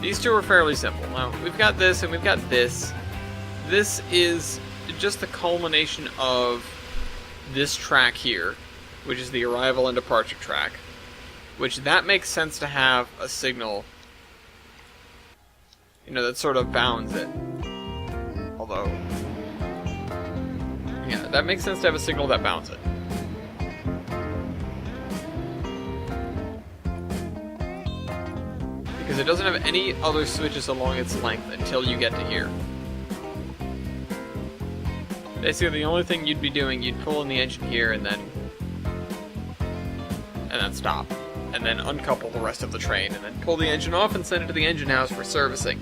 [SPEAKER 1] These two are fairly simple. Now, we've got this and we've got this. This is just the culmination of this track here, which is the arrival and departure track, which that makes sense to have a signal, you know, that sort of bounds it. Although, yeah, that makes sense to have a signal that bounds it. Because it doesn't have any other switches along its length until you get to here. Basically, the only thing you'd be doing, you'd pull in the engine here and then stop. And then uncouple the rest of the train, and then pull the engine off and send it to the engine house for servicing.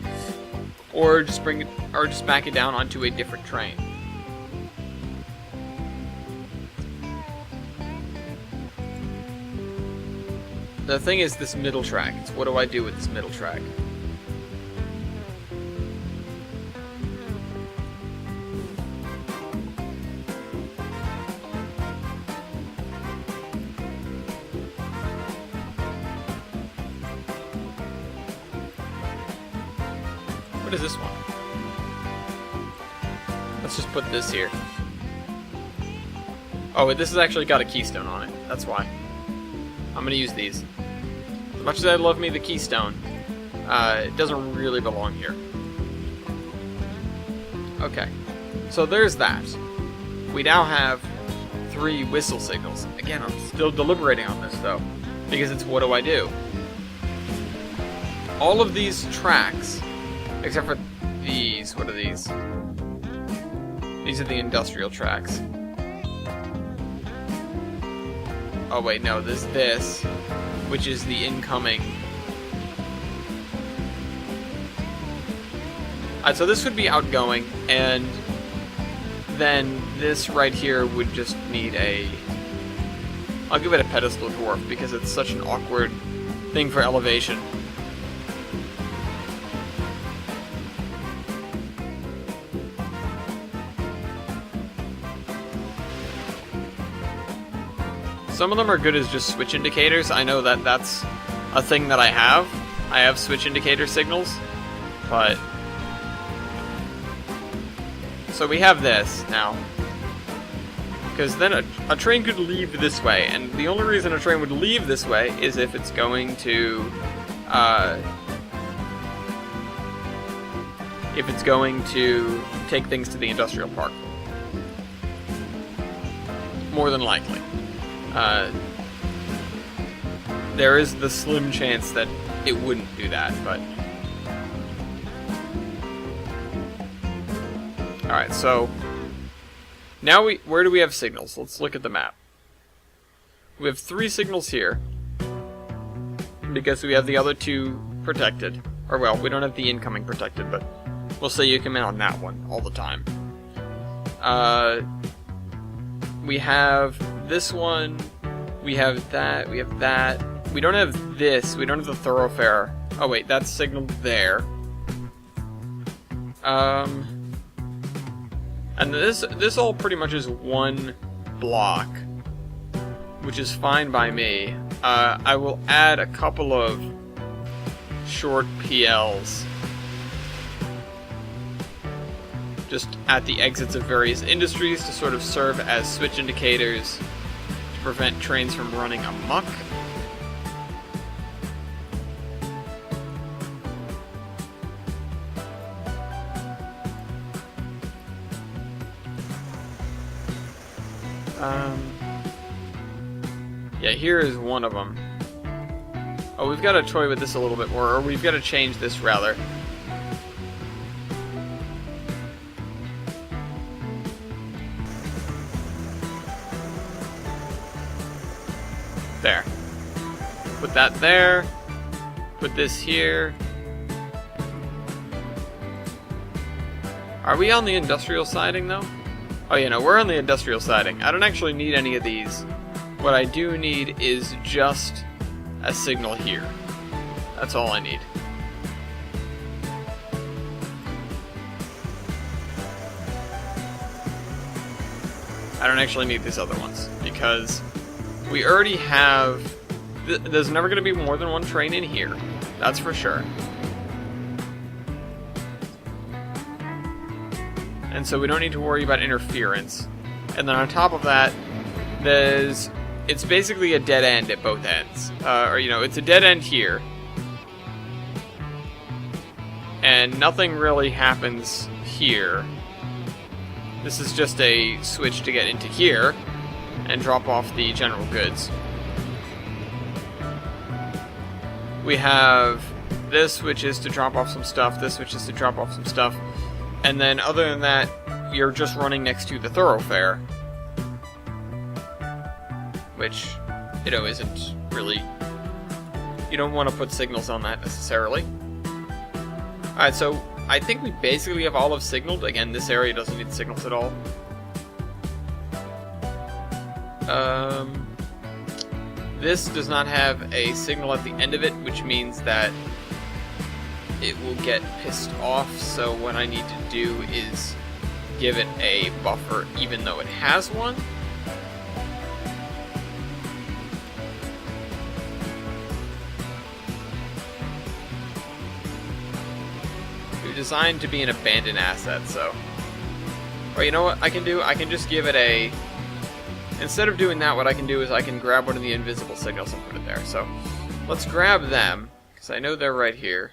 [SPEAKER 1] Or just back it down onto a different train. The thing is this middle track. It's what do I do with this middle track? What is this one? Let's just put this here. Oh, this has actually got a keystone on it. That's why. I'm gonna use these. As much as I love me the keystone, it doesn't really belong here. Okay, so there's that. We now have 3 whistle signals. Again, I'm still deliberating on this, though. because it's what do I do? All of these tracks, except for these, what are these? These are the industrial tracks. Oh wait, no, this, which is the incoming. So this would be outgoing, and then this right here would just need a... I'll give it a pedestal dwarf, because it's such an awkward thing for elevation. Some of them are good as just switch indicators. I know that that's a thing that I have. I have switch indicator signals, but... So we have this now. Because then a train could leave this way, and the only reason a train would leave this way is if it's going to... if it's going to take things to the industrial park. More than likely. There is the slim chance that it wouldn't do that, but... Alright, so... Now where do we have signals? Let's look at the map. We have 3 signals here. Because we have the other 2 protected. Or, well, we don't have the incoming protected, but we'll say you come in on that one all the time. We have this one, we have that, we have that. We don't have this, we don't have the thoroughfare. Oh wait, that's signaled there. And this all pretty much is one block, which is fine by me. I will add a couple of short PLs just at the exits of various industries to sort of serve as switch indicators to prevent trains from running amok. Yeah, here is one of them. Oh, we've got to toy with this a little bit more, or we've got to change this rather. There. Put that there. Put this here. Are we on the industrial siding, though? Oh, yeah, no, we're on the industrial siding. I don't actually need any of these. What I do need is just a signal here. That's all I need. I don't actually need these other ones, because we already have... There's never going to be more than one train in here. That's for sure. And so we don't need to worry about interference. And then on top of that, it's basically a dead end at both ends. It's a dead end here. And nothing really happens here. This is just a switch to get into here and drop off the general goods. We have this, which is to drop off some stuff, this, which is to drop off some stuff. And then other than that, you're just running next to the thoroughfare. Which, isn't really... You don't want to put signals on that necessarily. Alright, so I think we basically have all of signaled. Again, this area doesn't need signals at all. This does not have a signal at the end of it, which means that it will get pissed off, so what I need to do is give it a buffer even though it has one. They're designed to be an abandoned asset, so... Or you know what I can do? I can just give it a... Instead of doing that, what I can do is I can grab one of the invisible signals and put it there. So, let's grab them, because I know they're right here.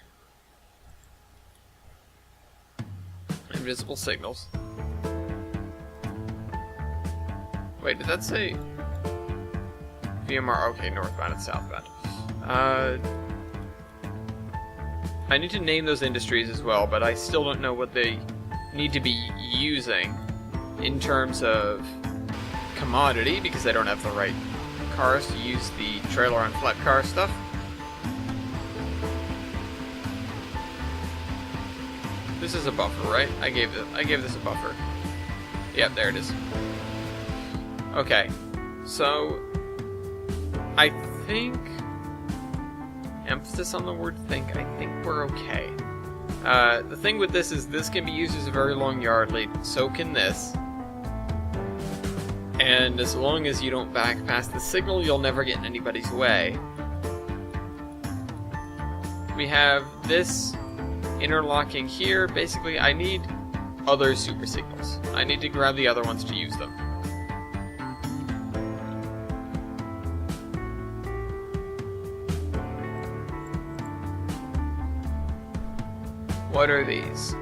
[SPEAKER 1] Invisible signals. Wait, did that say... VMR, okay, northbound and southbound. I need to name those industries as well, but I still don't know what they need to be using in terms of commodity, because they don't have the right cars to use the trailer on flat car stuff. This is a buffer, right? I gave this a buffer. Yep, there it is. Okay, so I think, emphasis on the word think, I think we're okay. The thing with this is this can be used as a very long yard lead, so can this. And as long as you don't back past the signal, you'll never get in anybody's way. We have this interlocking here. Basically, I need other super signals. I need to grab the other ones to use them. What are these?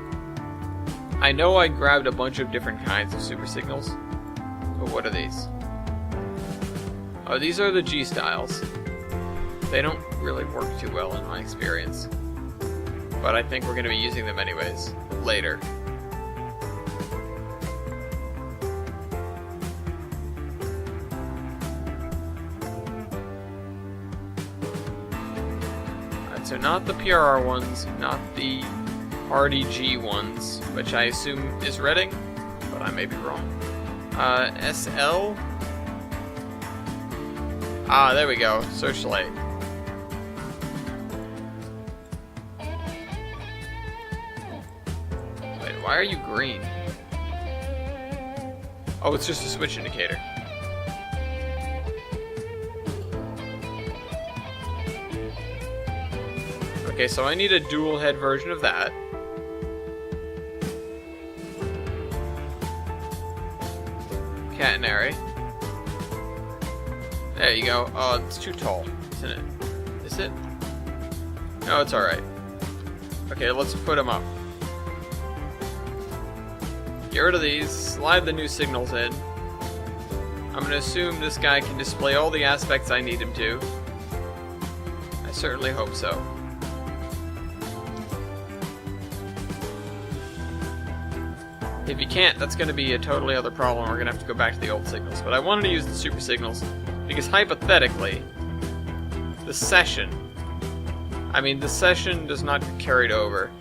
[SPEAKER 1] I know I grabbed a bunch of different kinds of super signals, but what are these? Oh, these are the G styles. They don't really work too well in my experience, but I think we're going to be using them anyways, later. Alright, so not the PRR ones, not the RDG ones, which I assume is Reading, but I may be wrong. SL? Ah, there we go, Searchlight. Wait, why are you green? Oh, it's just a switch indicator. Okay, so I need a dual head version of that. Catenary. There you go. Oh, it's too tall, isn't it? Is it? No, it's alright. Okay, let's put them up. Get rid of these, slide the new signals in. I'm going to assume this guy can display all the aspects I need him to. I certainly hope so. If you can't, that's going to be a totally other problem. We're going to have to go back to the old signals. But I wanted to use the super signals because hypothetically, the session does not get carried over.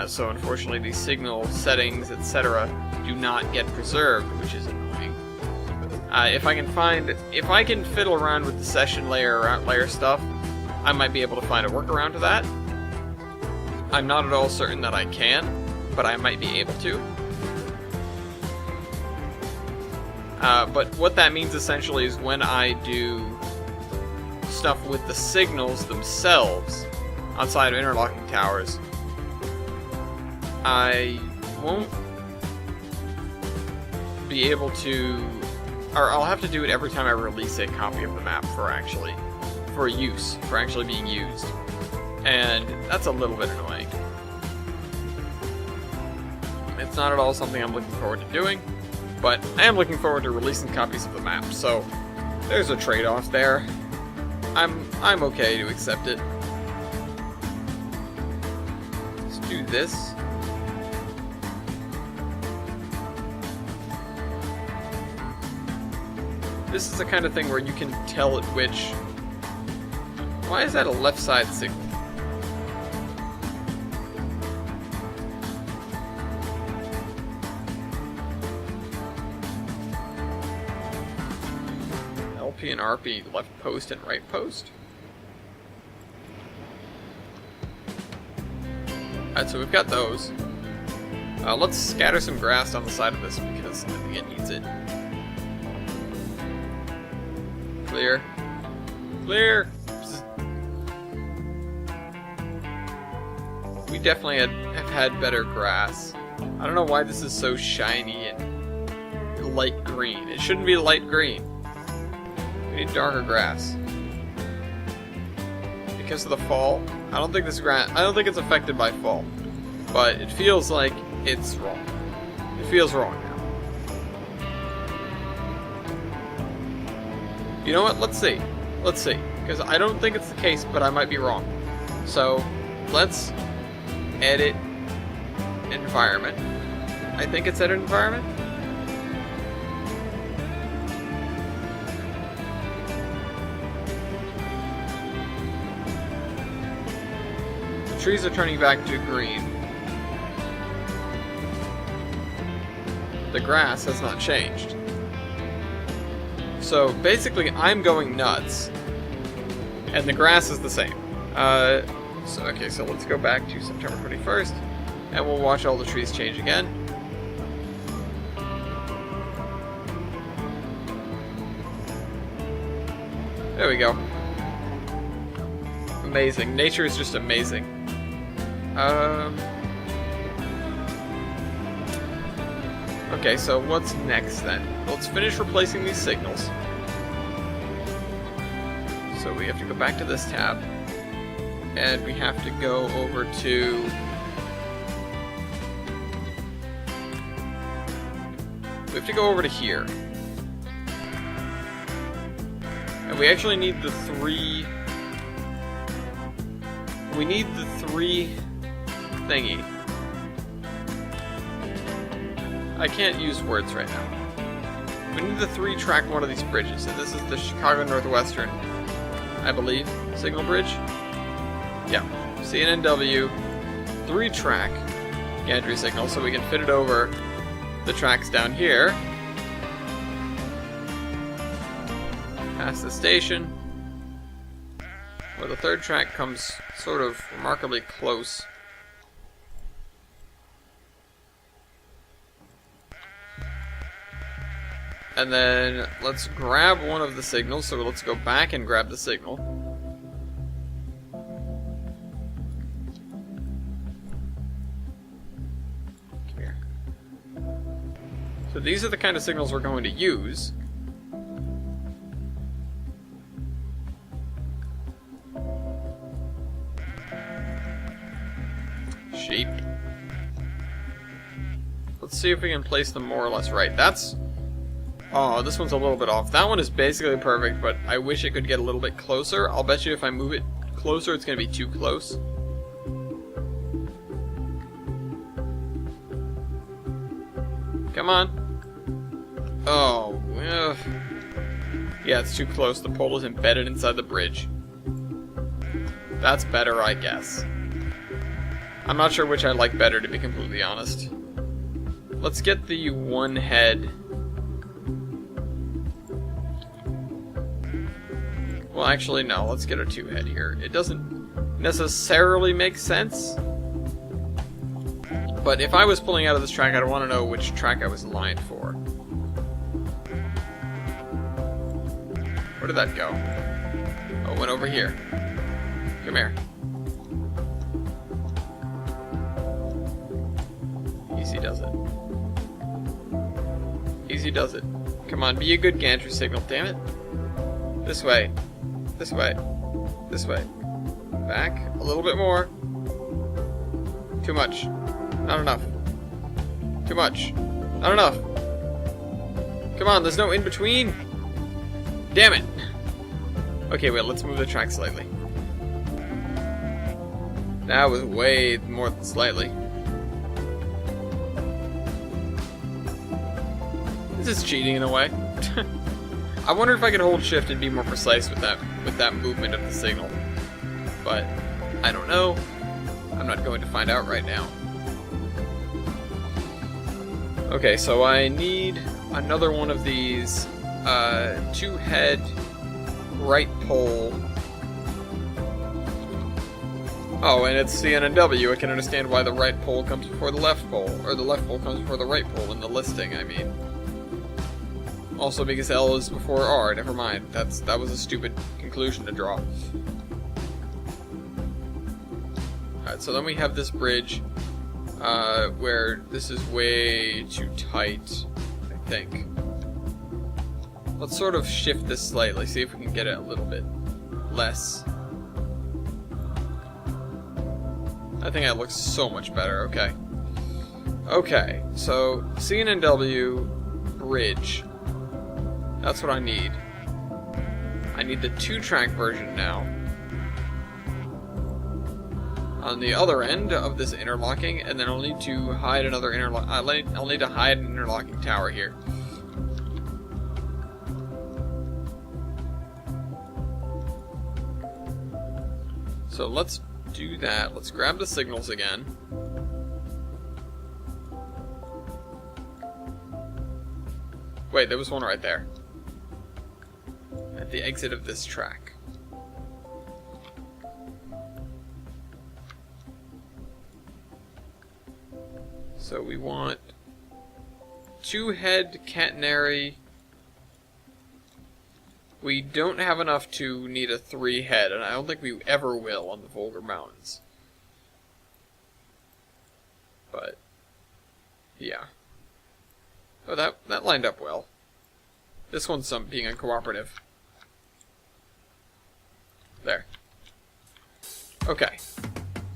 [SPEAKER 1] So unfortunately, these signal settings, etc., do not get preserved, which is annoying. If I can fiddle around with the session layer stuff, I might be able to find a workaround to that. I'm not at all certain that I can, but I might be able to. But what that means essentially is when I do stuff with the signals themselves outside of interlocking towers, I won't be able to, or I'll have to do it every time I release a copy of the map for actually being used. And that's a little bit annoying. It's not at all something I'm looking forward to doing. But I am looking forward to releasing copies of the map, so there's a trade-off there. I'm okay to accept it. Let's do this. This is the kind of thing where you can tell at which... Why is that a left side signal? LP and RP, left post and right post. Alright, so we've got those. Let's scatter some grass on the side of this because I think it needs it. Clear. Clear! We definitely have had better grass. I don't know why this is so shiny and light green. It shouldn't be light green. We need darker grass. Because of the fall, I don't think it's affected by fall. But it feels like it's wrong. It feels wrong now. You know what? Let's see. Let's see. Because I don't think it's the case, but I might be wrong. So, let's edit environment. I think it's edit environment. The trees are turning back to green. The grass has not changed. So basically I'm going nuts. And the grass is the same. Okay, so let's go back to September 21st. And we'll watch all the trees change again. There we go. Amazing. Nature is just amazing. Okay, so what's next then? Let's finish replacing these signals. So we have to go back to this tab. And we have to go over to... We have to go over to here. And we actually need the three... We need the three thingy. I can't use words right now. We need the 3-track one of these bridges, and this is the Chicago Northwestern, I believe, signal bridge. Yeah, CNNW, 3-track gantry signal, so we can fit it over the tracks down here. Past the station, where the 3rd track comes sort of remarkably close. And then let's grab one of the signals, so let's go back and grab the signal. Come here. So these are the kind of signals we're going to use. Sheep. Let's see if we can place them more or less right. That's... Oh, this one's a little bit off. That one is basically perfect, but I wish it could get a little bit closer. I'll bet you if I move it closer, it's going to be too close. Come on. Oh, yeah, it's too close. The pole is embedded inside the bridge. That's better, I guess. I'm not sure which I like better, to be completely honest. Let's get the one head... Well, actually, no. Let's get a 2-head here. It doesn't necessarily make sense. But if I was pulling out of this track, I'd want to know which track I was aligned for. Where did that go? Oh, it went over here. Come here. Easy does it. Easy does it. Come on, be a good gantry signal, damn it. This way. This way. This way. Back. A little bit more. Too much. Not enough. Too much. Not enough. Come on, there's no in-between. Damn it. Okay, wait, let's move the track slightly. That was way more than slightly. This is cheating in a way. I wonder if I could hold shift and be more precise with that movement of the signal. But I don't know. I'm not going to find out right now. Okay, so I need another one of these 2-head right pole. Oh, and it's CNNW. I can understand why the right pole comes before the left pole, or the left pole comes before the right pole in the listing, I mean. Also because L is before R, never mind. That was a stupid conclusion to draw. Alright, so then we have this bridge, where this is way too tight, I think. Let's sort of shift this slightly, see if we can get it a little bit less. I think that looks so much better, okay. Okay, so CNNW bridge. That's what I need. need the 2-track version now. On the other end of this interlocking, and then I'll need to hide another I'll need to hide an interlocking tower here. So let's do that. Let's grab the signals again. Wait, there was one right there. At the exit of this track. So we want 2-head catenary. We don't have enough to need a 3-head, and I don't think we ever will on the Volga Mountains. But, yeah. Oh, that lined up well. This one's being uncooperative. There. Okay.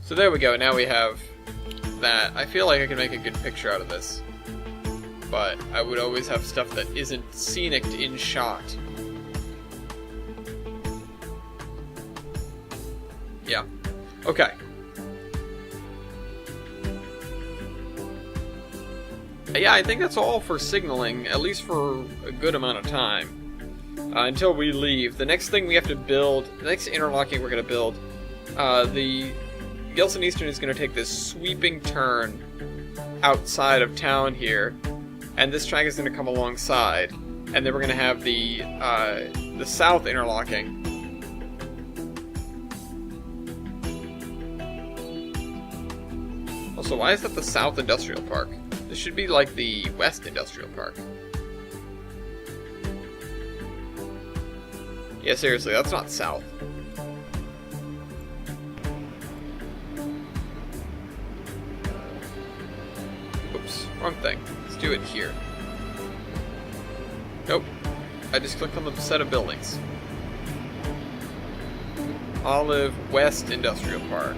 [SPEAKER 1] So there we go, now we have that. I feel like I can make a good picture out of this. But I would always have stuff that isn't scenic in shot. Yeah. Okay. Yeah, I think that's all for signaling, at least for a good amount of time. Until we leave. The next thing we have to build, the next interlocking we're going to build, the Gelson Eastern is going to take this sweeping turn outside of town here, and this track is going to come alongside, and then we're going to have the south interlocking. Also, why is that the South Industrial Park? This should be like the West Industrial Park. Yeah, seriously, that's not south. Oops, wrong thing. Let's do it here. Nope. I just clicked on the set of buildings. Olive West Industrial Park.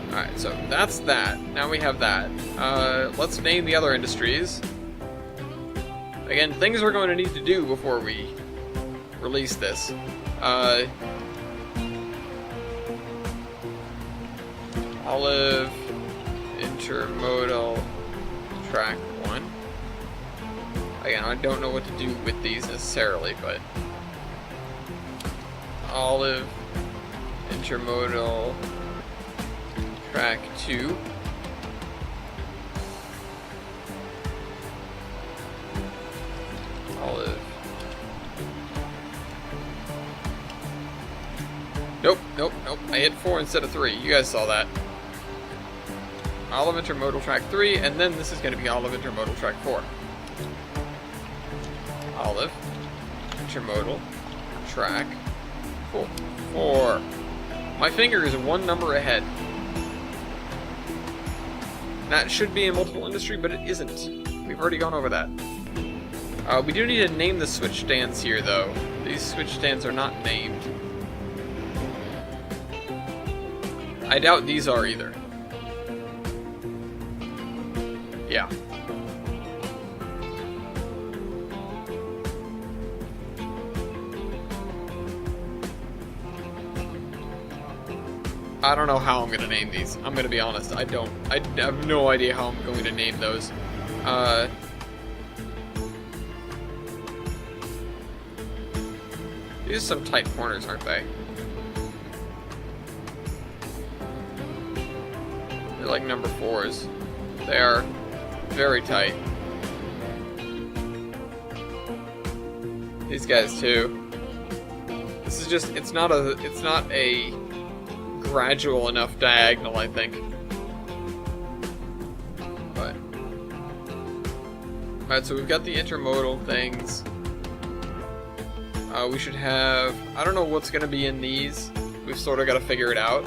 [SPEAKER 1] Alright, so that's that. Now we have that. Let's name the other industries. Again, things we're going to need to do before we release this. Olive Intermodal Track 1. Again, I don't know what to do with these necessarily, but Olive Intermodal Track 2. Olive. Nope. I hit 4 instead of 3. You guys saw that. Olive Intermodal Track 3, and then this is going to be Olive Intermodal Track 4. Olive Intermodal Track 4. My finger is one number ahead. That should be in multiple industry, but it isn't. We've already gone over that. We do need to name the switch stands here, though. These switch stands are not named. I doubt these are either. Yeah. I don't know how I'm going to name these. I'm going to be honest. I have no idea how I'm going to name those. These are some tight corners, aren't they? They're like number 4s. They are very tight. These guys too. This is just, it's not a gradual enough diagonal, I think. But alright, so we've got the intermodal things. We should have, I don't know what's going to be in these. We've sort of got to figure it out.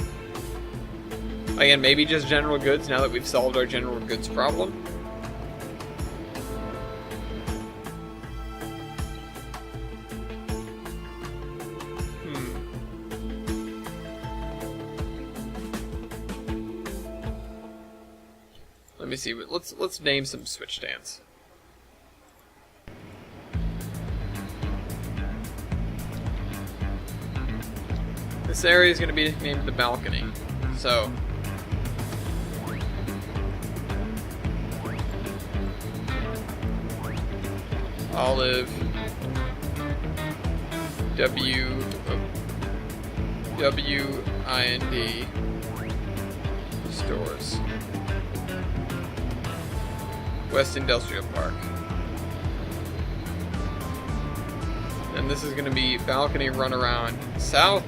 [SPEAKER 1] Again, maybe just general goods now that we've solved our general goods problem. Let me see. Let's name some switch stands. This area is going to be named the balcony. So, Olive WIND stores. West Industrial Park. And this is going to be balcony runaround south.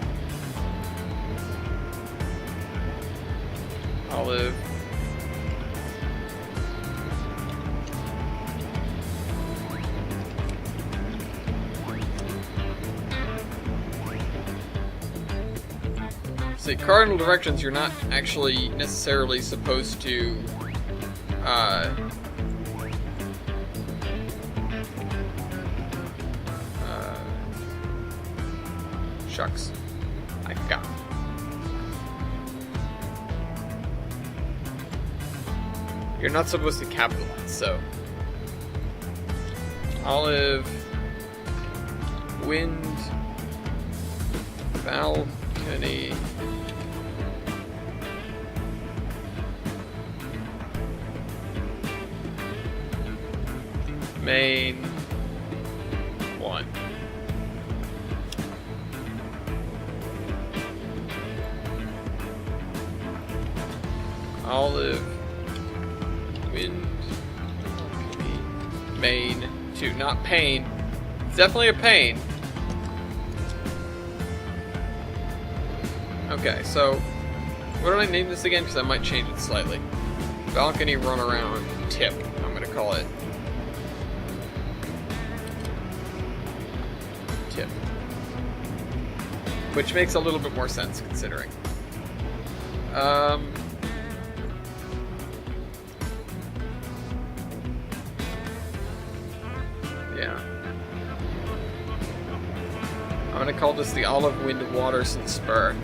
[SPEAKER 1] Olive. See, cardinal directions you're not actually necessarily supposed to shucks. I forgot. You're not supposed to capitalize, so. Olive. Wind. Balcony. Main. 1. Olive, wind, main, 2. Not pain. It's definitely a pain. Okay, so what did I name this again? Because I might change it slightly. Balcony runaround tip. I'm going to call it tip. Which makes a little bit more sense considering. Yeah. I'm gonna call this the Olive Wind Waterson Spur.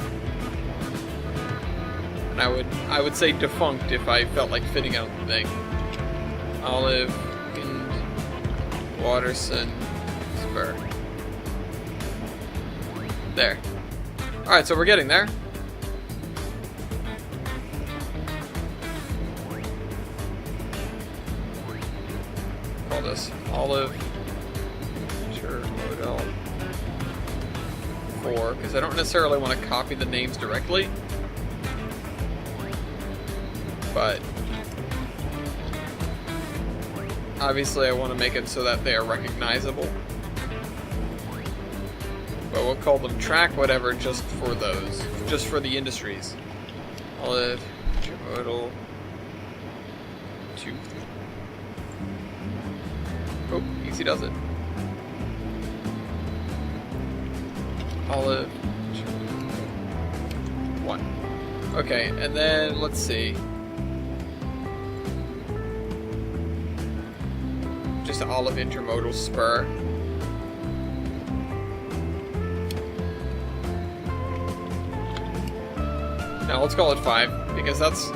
[SPEAKER 1] And I would say defunct if I felt like fitting out the thing. Olive Wind Waterson Spur. There. Alright, so we're getting there. Call this Olive Model 4, because I don't necessarily want to copy the names directly. But obviously I want to make it so that they are recognizable. But we'll call them track whatever just for those. Just for the industries. Olive Model 2. Oh, easy does it. Olive 1. Okay, and then let's see. Just Olive Intermodal Spur. Now let's call it 5, because that's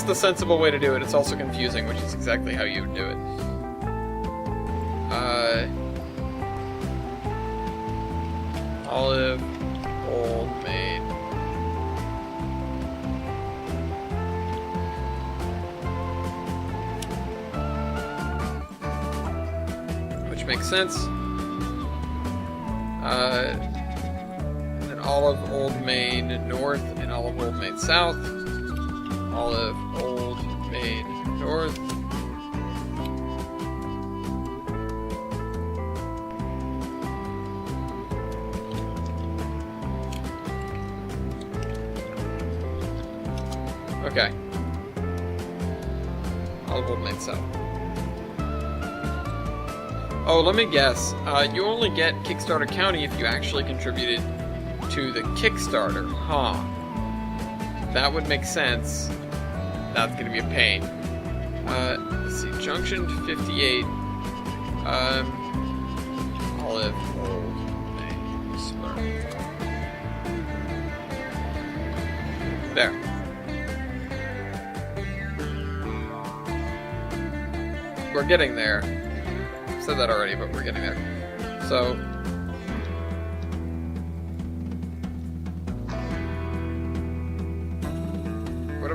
[SPEAKER 1] the sensible way to do it. It's also confusing, which is exactly how you would do it. Olive Old Maid. Which makes sense. And Olive Old Maid North and Olive Old Maid South. Olive Old Maid North. Okay. Olive Old Maid South. Oh, let me guess. You only get Kickstarter County if you actually contributed to the Kickstarter. Huh. That would make sense. That's gonna be a pain. Let's see. Junction 58. Olive Old Maid Spur. There. We're getting there. I've said that already, but we're getting there. So,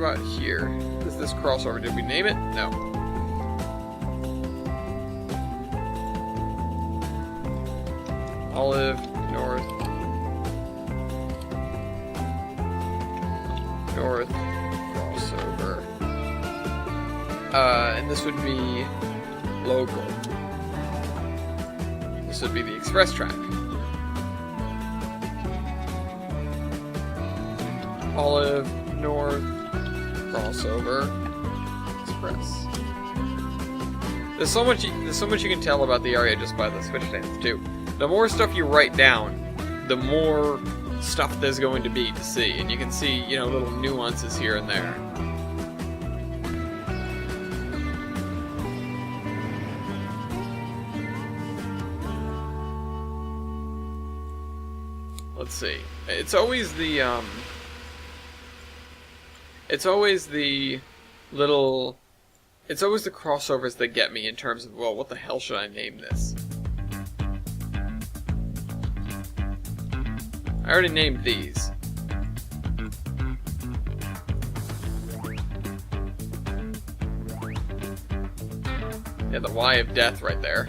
[SPEAKER 1] about here? Is this crossover? Did we name it? No. Olive, north, crossover. And this would be local. This would be the express track. Olive, north, crossover, express. There's so much you can tell about the area just by the switch stands too. The more stuff you write down, the more stuff there's going to be to see, and you can see, you know, little nuances here and there. Let's see. It's always the crossovers that get me in terms of, well, what the hell should I name this? I already named these. Yeah, the Y of death right there.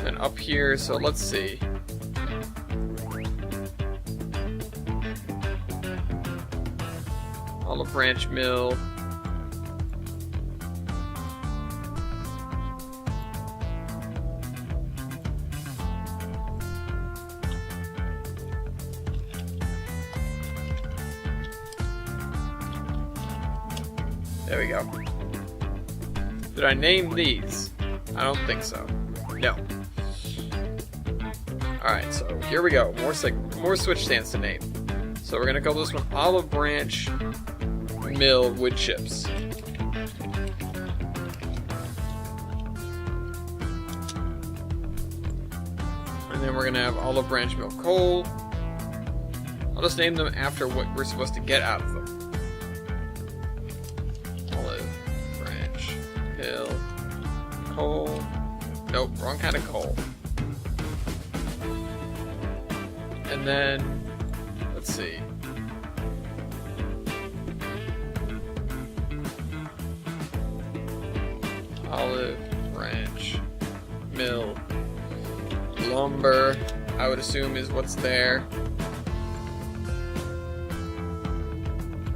[SPEAKER 1] And up here, so let's see. Olive Branch Mill. There we go. Did I name these? I don't think so. No. Alright, so here we go. More switch stands to name. So we're gonna call this one Olive Branch Mill Wood Chips. And then we're gonna have Olive Branch Mill Coal. I'll just name them after what we're supposed to get out of them. Mill, coal. Nope, wrong kind of coal. And then, let's see. Olive Branch Mill lumber, I would assume, is what's there.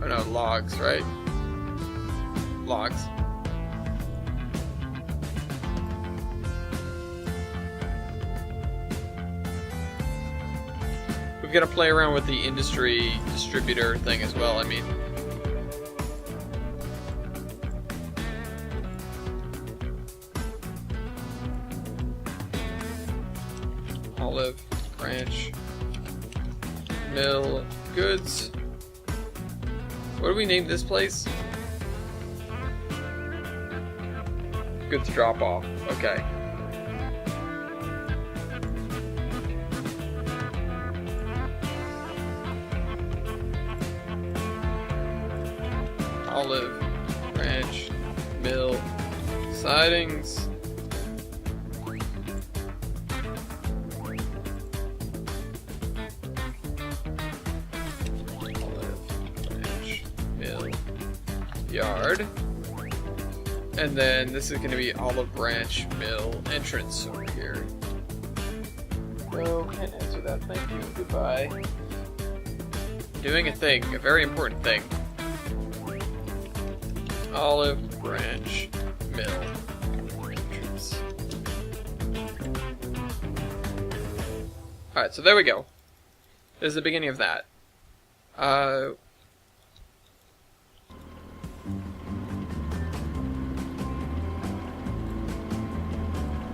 [SPEAKER 1] Or no, logs, right? Logs. We've got to play around with the industry distributor thing as well, I mean. Olive Branch Mill Goods. What do we name this place? Goods drop off. Okay. Olive Branch Mill Sidings. Olive Branch Mill Yard. And then this is going to be Olive Branch Mill entrance over here. No, can't answer that. Thank you. Goodbye. Doing a thing, a very important thing. Olive Branch Mill entrance. Alright, so there we go. This is the beginning of that.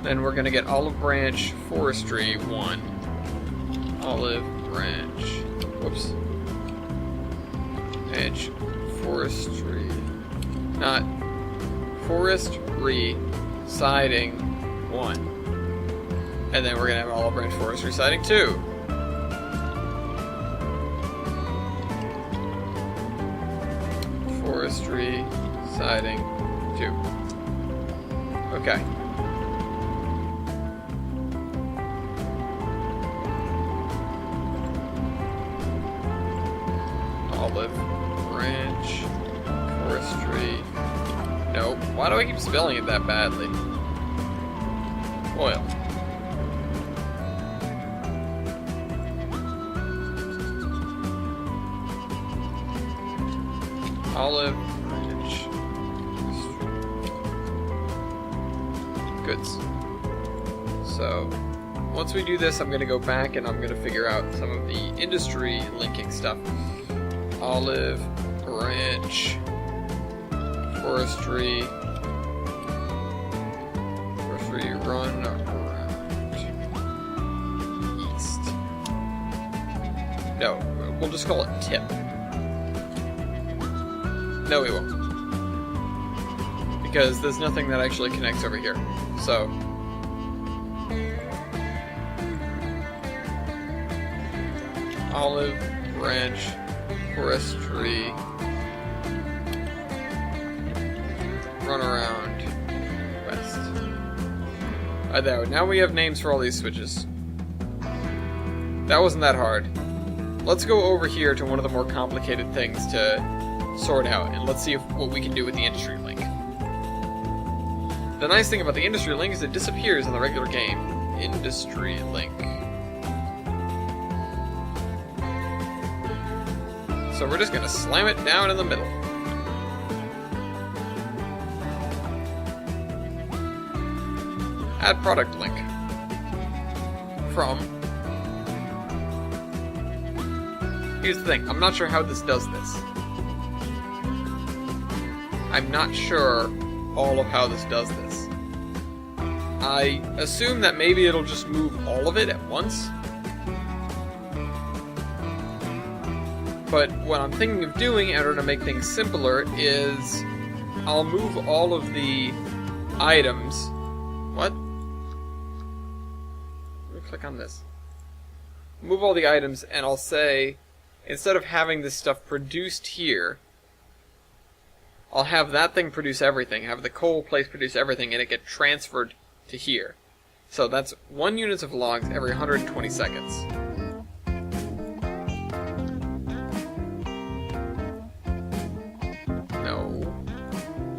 [SPEAKER 1] Then we're gonna get Olive Branch Forestry 1. Olive Branch. Whoops. Branch Forestry. Not Forestry Siding 1. And then we're gonna have Olive Branch Forestry Siding 2. Forestry Siding 2. Okay. Olive, branch, forestry. No, why do I keep spelling it that badly? Oil. Olive, branch, goods. So, once we do this, I'm going to go back and I'm going to figure out some of the industry linking stuff. Olive, branch, forestry, run around east. No, we'll just call it tip. No, we won't. Because there's nothing that actually connects over here. So, olive, branch, forestry, run around west. There, now we have names for all these switches. That wasn't that hard. Let's go over here to one of the more complicated things to sort out, and let's see what we can do with the industry link. The nice thing about the industry link is it disappears in the regular game. Industry link. So we're just gonna slam it down in the middle. Add product link. From. Here's the thing, I'm not sure how this does this. I'm not sure all of how this does this. I assume that maybe it'll just move all of it at once. But what I'm thinking of doing in order to make things simpler is I'll move all of the items. What? Let me click on this. Move all the items and I'll say, instead of having this stuff produced here, I'll have that thing produce everything, have the coal place produce everything, and it get transferred to here. So that's 1 unit of logs every 120 seconds. No.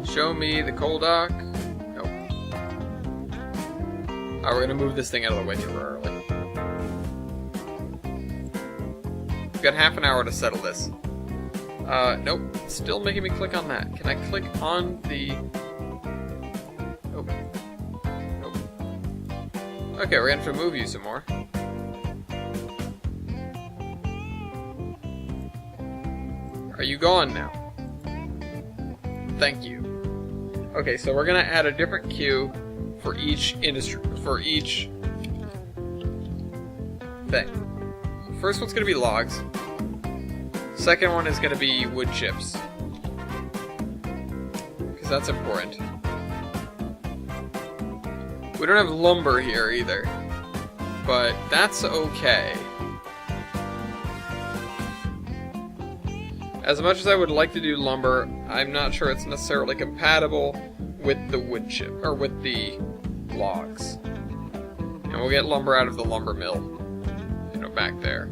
[SPEAKER 1] Show me the coal dock. Nope. Alright, we're gonna move this thing out of the way too early. We've got half an hour to settle this. Nope. Still making me click on that. Can I click on the... Nope. Nope. Okay, we're gonna have to move you some more. Are you gone now? Thank you. Okay, so we're gonna add a different queue for each industry, for each thing. First one's gonna be logs. Second one is going to be wood chips, because that's important. We don't have lumber here either, but that's okay. As much as I would like to do lumber, I'm not sure it's necessarily compatible with the wood chip, or with the logs. And we'll get lumber out of the lumber mill, you know, back there.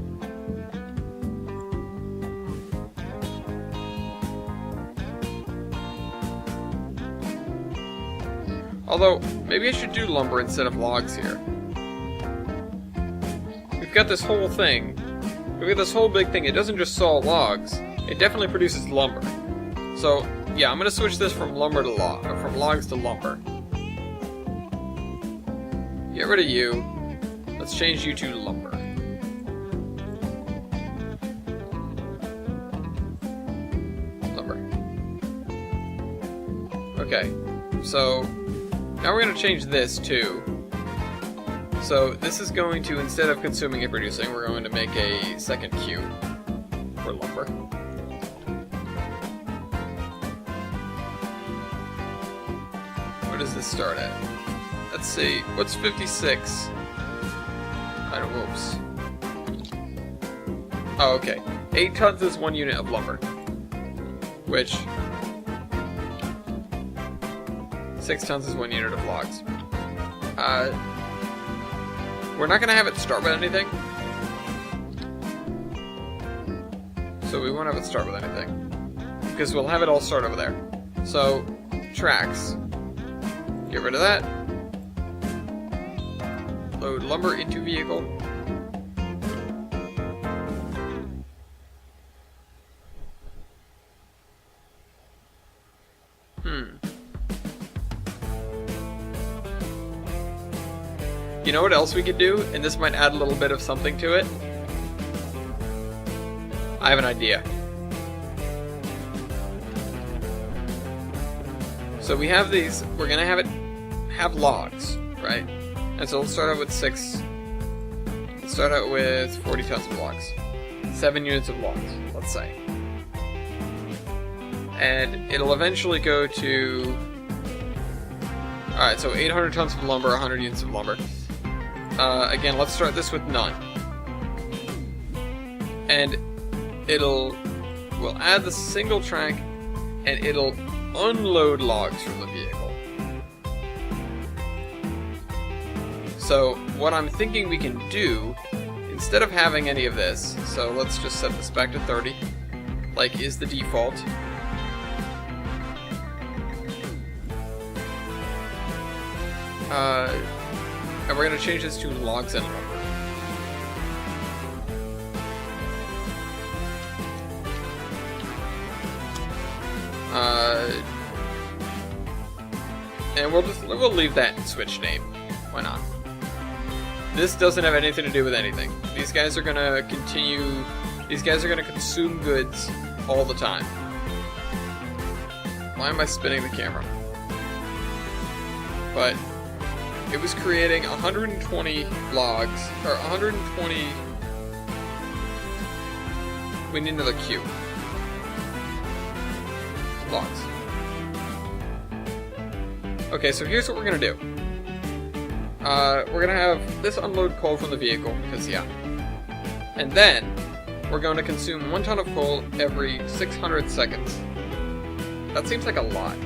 [SPEAKER 1] Although, maybe I should do lumber instead of logs here. We've got this whole thing. We've got this whole big thing. It doesn't just saw logs. It definitely produces lumber. So, yeah, I'm gonna switch this from lumber to log, or from logs to lumber. Get rid of you. Let's change you to lumber. Lumber. Okay, so now we're going to change this too. So this is going to, instead of consuming and producing, we're going to make a second queue for lumber. What does this start at? Let's see, what's 56? I don't, whoops. Oh, okay. 8 tons is 1 unit of lumber. Which... 6 tons is 1 unit of logs. We're not gonna have it start with anything. So we won't have it start with anything. Because we'll have it all start over there. So, tracks. Get rid of that. Load lumber into vehicle. You know what else we could do? And this might add a little bit of something to it. I have an idea. So we have these, we're gonna have logs, right? And so let's start out with 6. Let's start out with 40 tons of logs. 7 units of logs, let's say. And it'll eventually go to... Alright, so 800 tons of lumber, 100 units of lumber. Again, let's start this with none. And we'll add the single track, and it'll unload logs from the vehicle. So what I'm thinking we can do, instead of having any of this, so let's just set this back to 30, like is the default. And we're going to change this to logs and lumber. And we'll leave that switch name. Why not? This doesn't have anything to do with anything. These guys are gonna continue. These guys are gonna consume goods all the time. Why am I spinning the camera? But it was creating 120 logs, or 120. We need another queue. Logs. Okay, so here's what we're gonna do. We're gonna have this unload coal from the vehicle, because yeah. And then, we're going to consume 1 ton of coal every 600 seconds. That seems like a lot.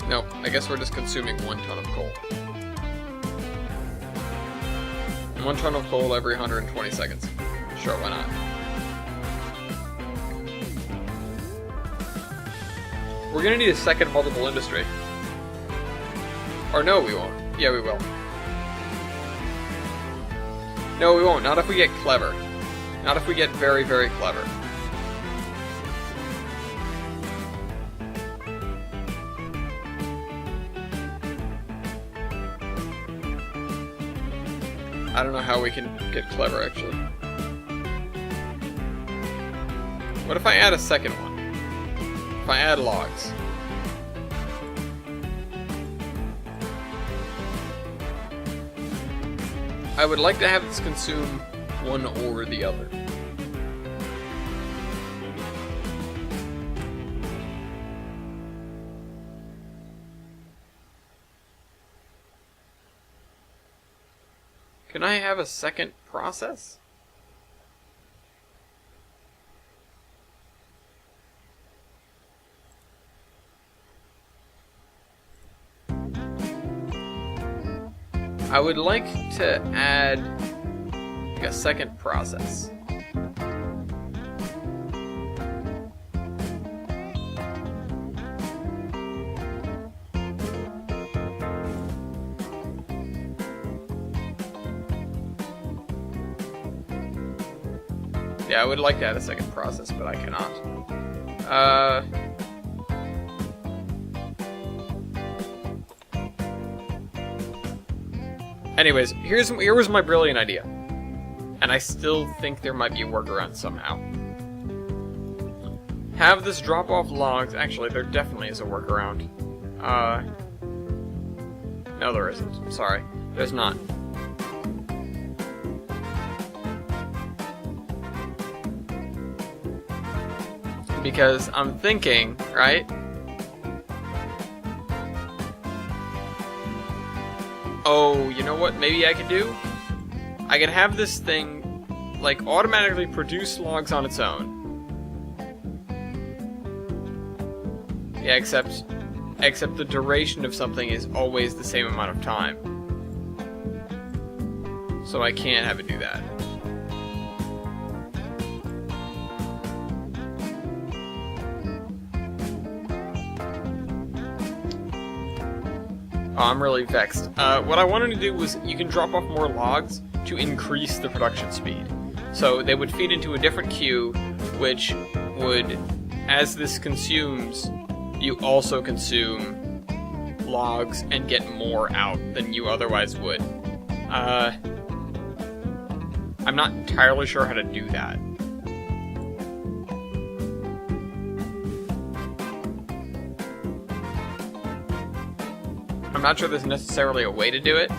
[SPEAKER 1] Nope, I guess we're just consuming 1 ton of coal. 1 ton of coal every 120 seconds. Sure, why not? We're gonna need a second multiple industry. Or no, we won't. Yeah, we will. No, we won't. Not if we get clever. Not if we get very, very clever. I don't know how we can get clever, actually. What if I add a second one? If I add logs. I would like to have this consume one or the other. Can I have a second process? I would like to add like a second process. Yeah, I would like to add a second process, but I cannot. Anyways, here was my brilliant idea. And I still think there might be a workaround somehow. Have this drop off logs. Actually, there definitely is a workaround. No, there isn't. I'm sorry. There's not. Because I'm thinking, right? Oh, you know what maybe I could do? I could have this thing, like, automatically produce logs on its own. Yeah, except except the duration of something is always the same amount of time. So I can't have it do that. Oh, I'm really vexed. What I wanted to do was, you can drop off more logs to increase the production speed. So they would feed into a different queue, which would, as this consumes, you also consume logs and get more out than you otherwise would. I'm not entirely sure how to do that. I'm not sure there's necessarily a way to do it.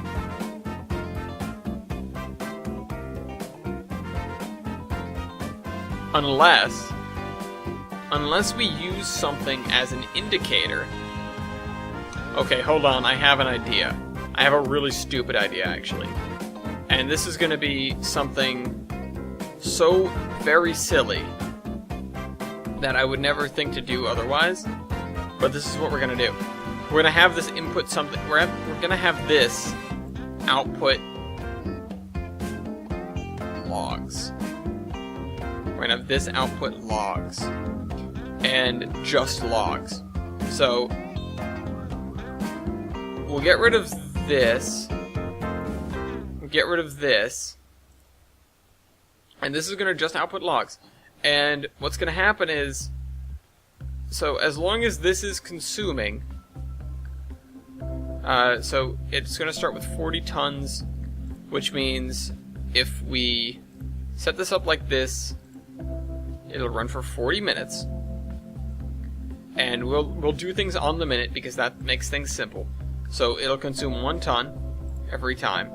[SPEAKER 1] Unless we use something as an indicator. Okay, hold on, I have an idea. I have a really stupid idea, actually. And this is going to be something so very silly that I would never think to do otherwise. But this is what we're going to do. We're going to have this input something. We're going to have this output logs. We're going to have this output logs. And just logs. So we'll get rid of this. Get rid of this. And this is going to just output logs. And what's going to happen is, so as long as this is consuming, so it's going to start with 40 tons, which means if we set this up like this, it'll run for 40 minutes. And we'll do things on the minute because that makes things simple. So it'll consume 1 ton every time.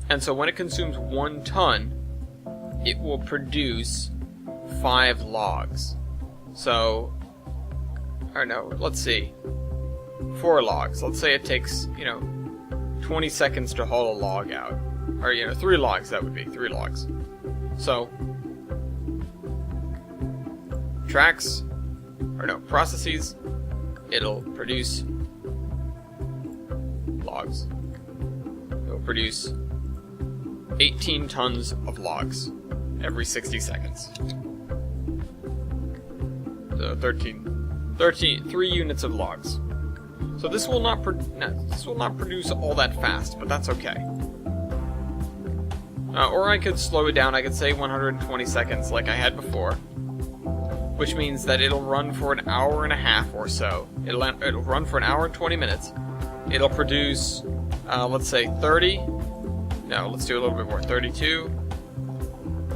[SPEAKER 1] And so when it consumes 1 ton, it will produce 5 logs. So, or no, let's see, 4 logs. Let's say it takes, 20 seconds to haul a log out. Or, 3 logs, that would be, 3 logs. So, processes, it'll produce logs. It'll produce 18 tons of logs every 60 seconds. So 3 units of logs. So this will not produce all that fast, but that's okay. Or I could slow it down. I could say 120 seconds like I had before, which means that it'll run for an hour and a half or so. It'll run for an hour and 20 minutes. It'll produce, let's say 30. No, let's do a little bit more. 32.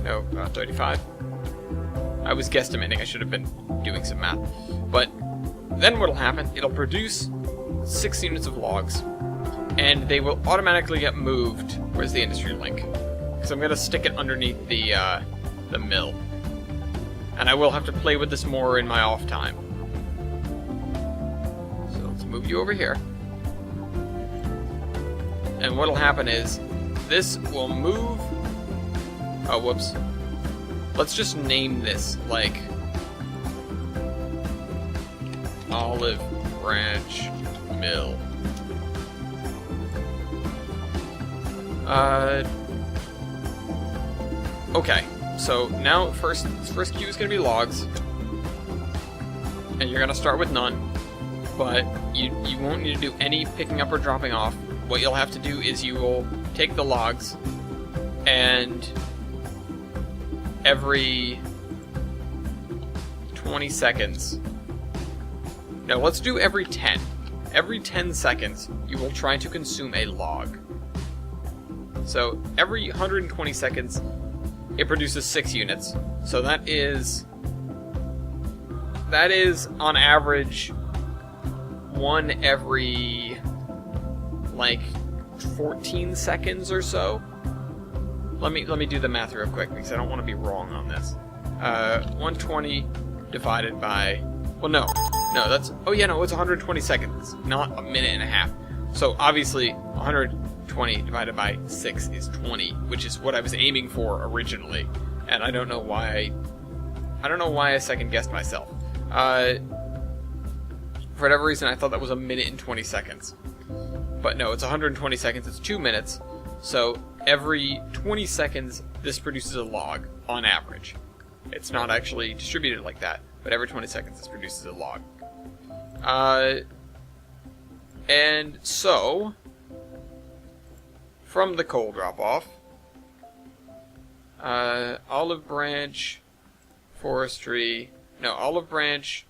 [SPEAKER 1] No, 35. I was guesstimating. I should have been doing some math. But then what'll happen, it'll produce 6 units of logs, and they will automatically get moved. Where's the industry link? Because I'm going to stick it underneath the mill. And I will have to play with this more in my off time. So let's move you over here. And what'll happen is, this will move... Oh, whoops. Let's just name this, like, Olive Branch Mill. Okay, so now first queue is going to be logs, and you're going to start with none, but you won't need to do any picking up or dropping off. What you'll have to do is you will take the logs, and every 20 seconds, no, let's do every 10. Every 10 seconds, you will try to consume a log. So every 120 seconds, it produces 6 units. So that is on average 1 every like 14 seconds or so. Let me do the math real quick because I don't want to be wrong on this. 120 divided by, well, no, that's, oh yeah, no, it's 120 seconds, not a minute and a half. So obviously 120 divided by 6 is 20, which is what I was aiming for originally, and I don't know why I I don't know why I second-guessed myself. For whatever reason, I thought that was 1 minute and 20 seconds. But no, it's 120 seconds, it's 2 minutes. So every 20 seconds, this produces a log, on average. It's not actually distributed like that, but every 20 seconds, this produces a log. And so, from the coal drop-off, olive branch, forestry, no, olive branch,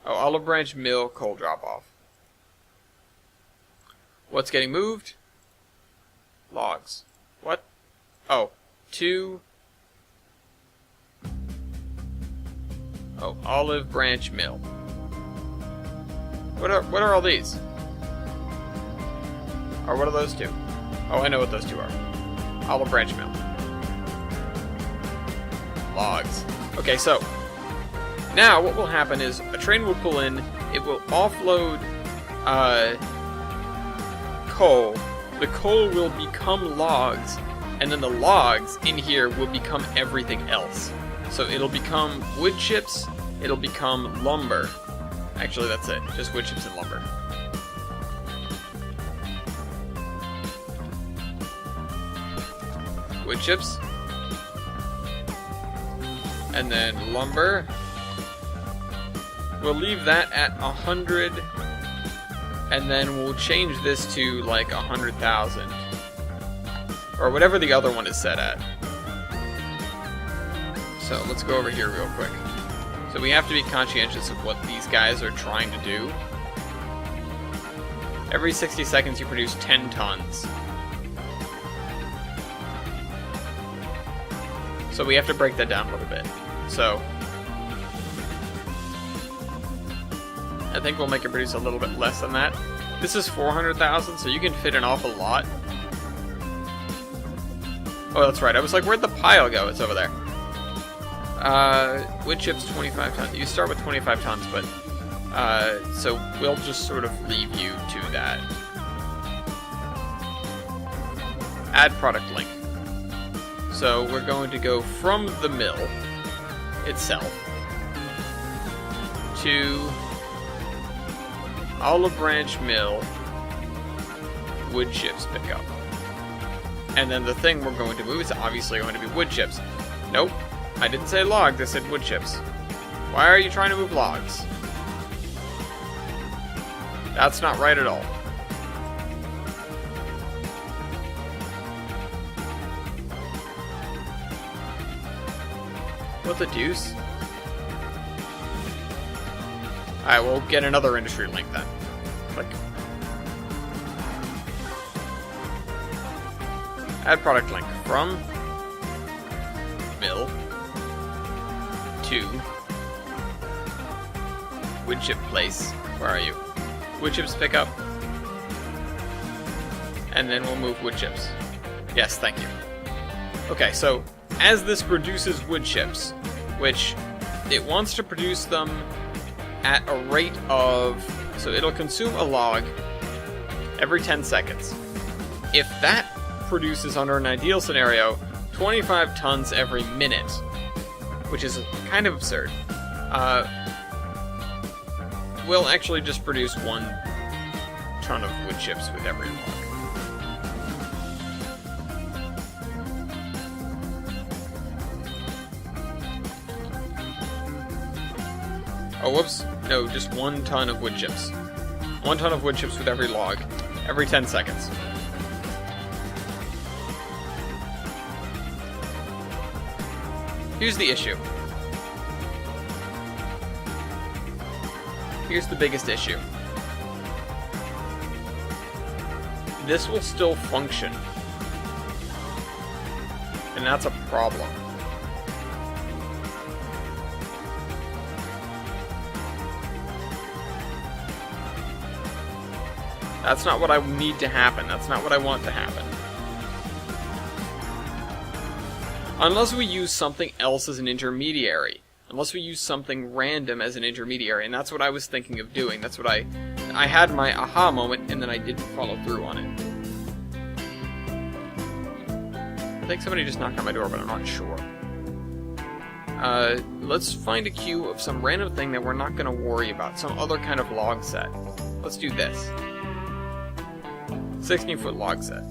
[SPEAKER 1] oh, olive branch, mill, coal drop-off. What's getting moved? Logs. What? Oh, oh, olive branch mill. What are all these? Or what are those two? Oh, I know what those two are. Olive branch mill. Logs. Okay, so now what will happen is a train will pull in, it will offload coal. The coal will become logs, and then the logs in here will become everything else. So it'll become wood chips, it'll become lumber. Actually, that's it. Just wood chips and lumber. Wood chips. And then lumber. We'll leave that at 100. And then we'll change this to like 100,000. Or whatever the other one is set at. So let's go over here real quick. So we have to be conscientious of what these guys are trying to do. Every 60 seconds you produce 10 tons. So we have to break that down a little bit. So I think we'll make it produce a little bit less than that. This is 400,000, so you can fit an awful lot. Oh, that's right. I was like, where'd the pile go? It's over there. Wood chips, 25 tons. You start with 25 tons, but, so we'll just sort of leave you to that. Add product link. So we're going to go from the mill itself to olive branch mill wood chips pickup. And then the thing we're going to move is obviously going to be wood chips. Nope. I didn't say logs, I said wood chips. Why are you trying to move logs? That's not right at all. What the deuce? Alright, we'll get another industry link then. Click. Add product link from mill to wood chip place. Where are you? Wood chips pickup. And then we'll move wood chips. Yes, thank you. Okay, so as this produces wood chips, which it wants to produce them at a rate of, so it'll consume a log every 10 seconds. If that produces, under an ideal scenario, 25 tons every minute, which is kind of absurd, we'll actually just produce 1 ton of wood chips with every log. Oh, whoops. No, just 1 ton of wood chips. 1 ton of wood chips with every log, every 10 seconds. Here's the issue. Here's the biggest issue. This will still function. And that's a problem. That's not what I need to happen. That's not what I want to happen. Unless we use something else as an intermediary. Unless we use something random as an intermediary. And that's what I was thinking of doing. That's what I had my aha moment, and then I didn't follow through on it. I think somebody just knocked on my door, but I'm not sure. Let's find a queue of some random thing that we're not going to worry about. Some other kind of log set. Let's do this. 16-foot log set.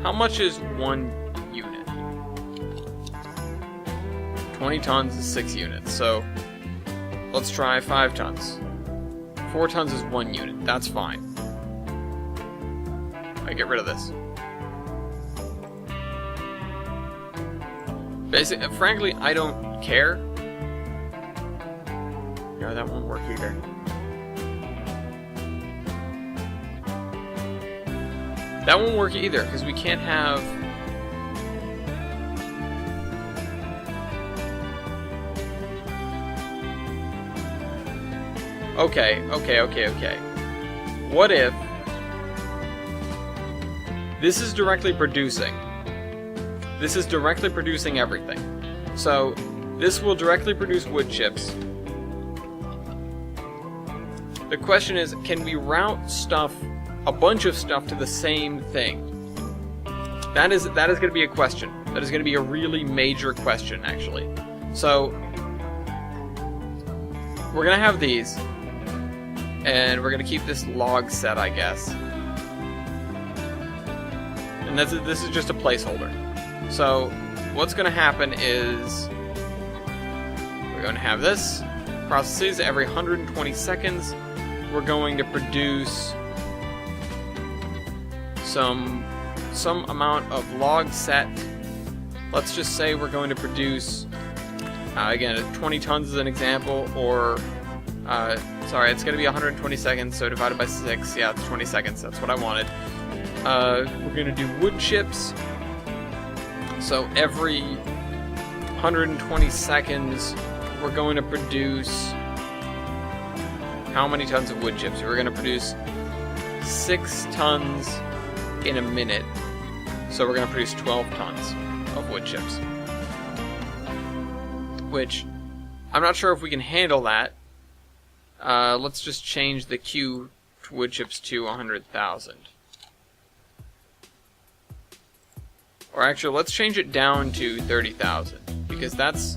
[SPEAKER 1] How much is 1 unit? 20 tons is 6 units, so let's try 5 tons. 4 tons is 1 unit. That's fine. I get rid of this. Frankly, I don't care. Yeah, that won't work either. That won't work either, because we can't have... Okay. What if... This is directly producing. This is directly producing everything. So, this will directly produce wood chips. The question is, can we route stuff, a bunch of stuff, to the same thing? That is going to be a question. That is going to be a really major question, actually. So, we're going to have these, and we're going to keep this log set, I guess. And this is just a placeholder. So, what's going to happen is we're going to have this processes every 120 seconds. We're going to produce some amount of log set. Let's just say we're going to produce again 20 tons as an example, or sorry, it's going to be 120 seconds, so divided by 6, yeah, it's 20 seconds. That's what I wanted. We're going to do wood chips. So every 120 seconds, we're going to produce how many tons of wood chips? We're going to produce 6 tons in a minute. So we're going to produce 12 tons of wood chips. Which, I'm not sure if we can handle that. Let's just change the queue to wood chips to 100,000. Or actually, let's change it down to 30,000, because that's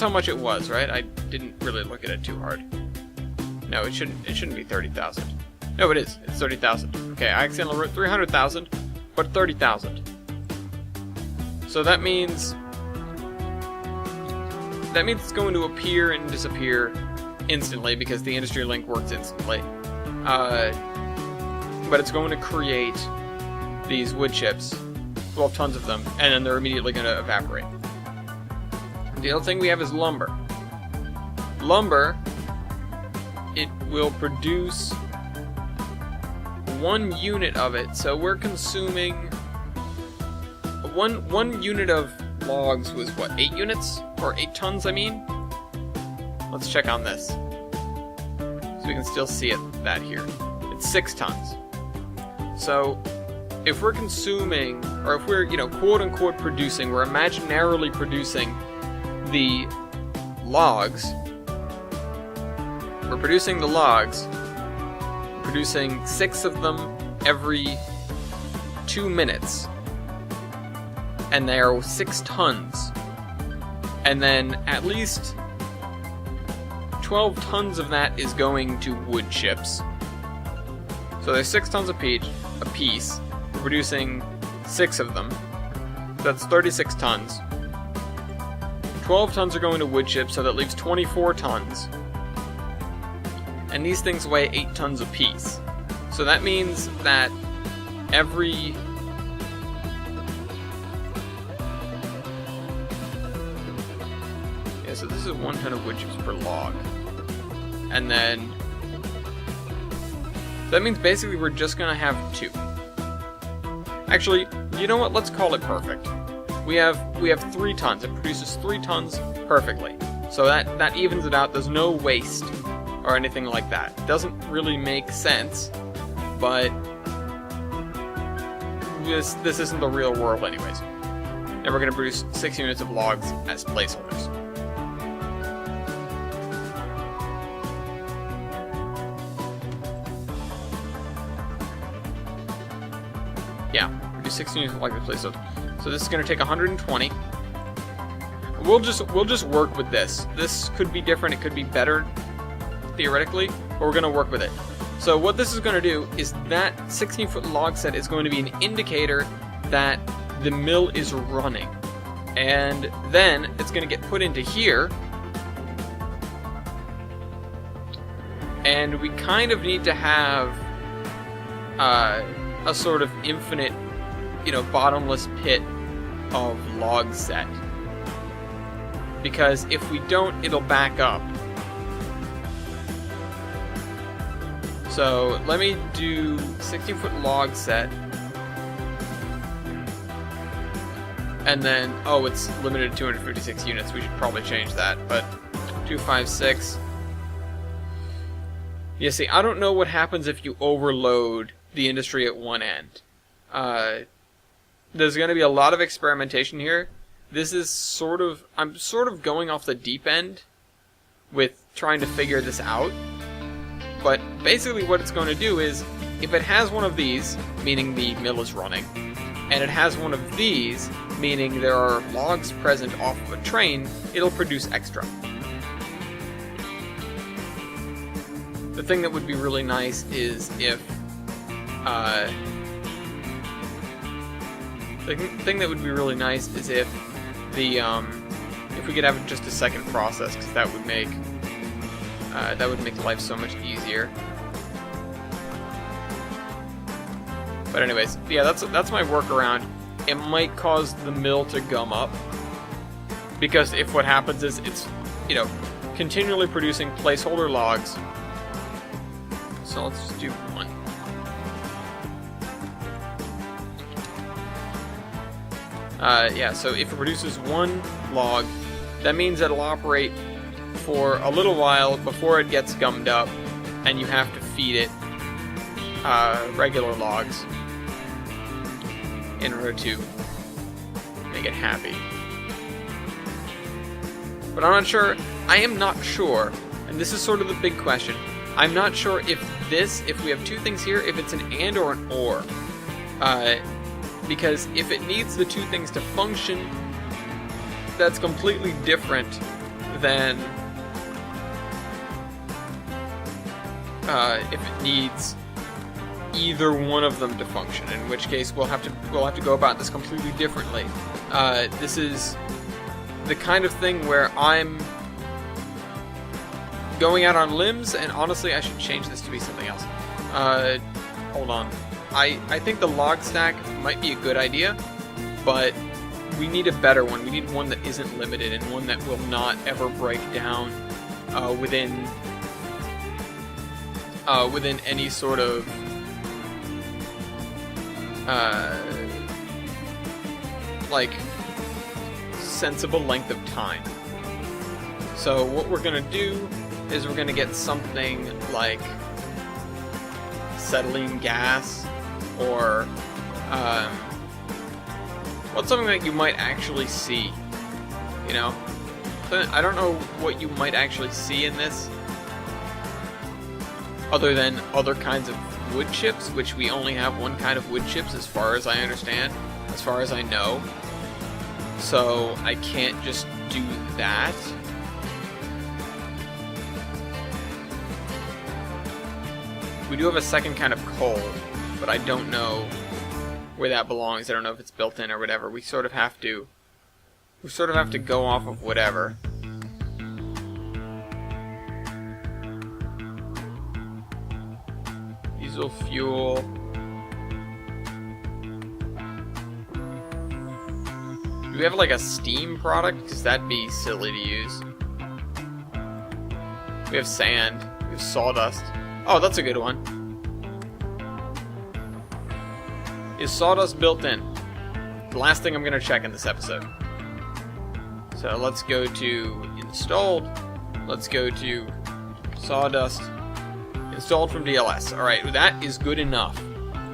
[SPEAKER 1] how much it was, right? I didn't really look at it too hard. No, it shouldn't be 30,000. No, it is. It's 30,000. Okay, I accidentally wrote 300,000, but 30,000. So that means it's going to appear and disappear instantly, because the industry link works instantly. But it's going to create these wood chips. 12 tons of them, and then they're immediately going to evaporate. The other thing we have is lumber. Lumber, it will produce 1 unit of it, so we're consuming... One unit of logs was, what, 8 units? Or 8 tons, I mean? Let's check on this. So we can still see that here. It's 6 tons. So... if we're consuming, or if we're, quote-unquote producing, we're imaginarily producing the logs. We're producing the logs. We're producing 6 of them every 2 minutes. And they are 6 tons. And then at least 12 tons of that is going to wood chips. So there's 6 tons a piece. We're producing 6 of them. That's 36 tons. 12 tons are going to wood chips, so that leaves 24 tons. And these things weigh 8 tons apiece. So that means that every... yeah, so this is 1 ton of wood chips per log. And then... that means basically we're just gonna have 2. Actually, you know what? Let's call it perfect. We have 3 tons. It produces 3 tons perfectly. So that evens it out. There's no waste or anything like that. It doesn't really make sense, but this isn't the real world anyways. And we're going to produce 6 units of logs as placeholders. Yeah, produce 6 units of logs as placeholders. So this is going to take 120. We'll just work with this. This could be different. It could be better, theoretically, but we're going to work with it. So what this is going to do is that 16-foot log set is going to be an indicator that the mill is running. And then it's going to get put into here. And we kind of need to have a sort of infinite, bottomless pit of log set. Because if we don't, it'll back up. So let me do 16-foot log set. And then, oh, it's limited to 256 units. We should probably change that, but 256. Yeah, see, I don't know what happens if you overload the industry at one end. There's going to be a lot of experimentation here. This is I'm sort of going off the deep end with trying to figure this out. But basically what it's going to do is, if it has one of these, meaning the mill is running, and it has one of these, meaning there are logs present off of a train, it'll produce extra. The thing that would be really nice is if if we could have just a second process, because that would make life so much easier. But anyways, yeah, that's my workaround. It might cause the mill to gum up, because if what happens is it's continually producing placeholder logs. So let's just do one. Yeah, so if it produces one log, that means it'll operate for a little while before it gets gummed up, and you have to feed it regular logs in order to make it happy. But I am not sure, and this is sort of the big question, I'm not sure if we have two things here, if it's an and or an or. Because if it needs the two things to function, that's completely different than if it needs either one of them to function, in which case we'll have to go about this completely differently. This is the kind of thing where I'm going out on limbs, and honestly I should change this to be something else. Hold on. I think the log stack might be a good idea, but we need a better one. We need one that isn't limited, and one that will not ever break down within any sort of sensible length of time. So what we're gonna do is we're gonna get something like acetylene gas, or what's something that you might actually see, I don't know what you might actually see in this, other than other kinds of wood chips, which we only have one kind of wood chips as far as I understand, as far as I know, so I can't just do that. We do have a second kind of coal, but I don't know where that belongs. I don't know if it's built in or whatever. We sort of have to go off of whatever. Diesel fuel. Do we have like a steam product? Because that'd be silly to use. We have sand. We have sawdust. Oh, that's a good one. Is sawdust built in? The last thing I'm going to check in this episode. So let's go to installed. Let's go to sawdust. Installed from DLS. Alright, that is good enough.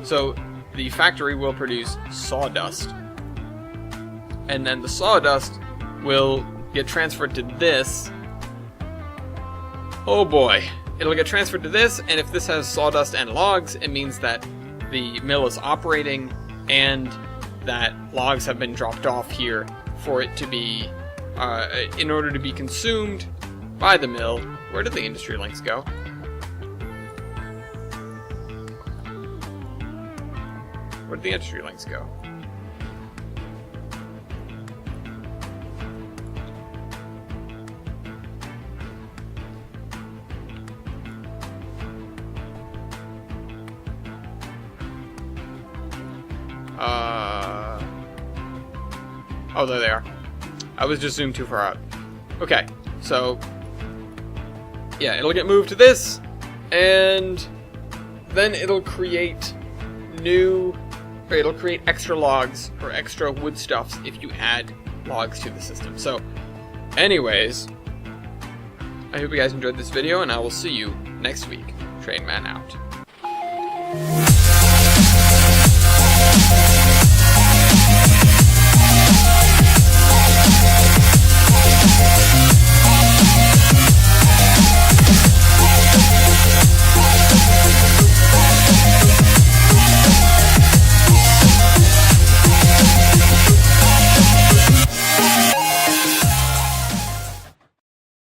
[SPEAKER 1] So the factory will produce sawdust. And then the sawdust will get transferred to this. Oh boy. It'll get transferred to this, and if this has sawdust and logs, it means that the mill is operating, and that logs have been dropped off here for it to be, in order to be consumed by the mill. Where did the industry links go? Where did the industry links go? Oh, there they are. I was just zoomed too far out. Okay, so yeah, it'll get moved to this, and then it'll create it'll create extra logs or extra wood stuffs if you add logs to the system. So, anyways, I hope you guys enjoyed this video, and I will see you next week. Trainman out.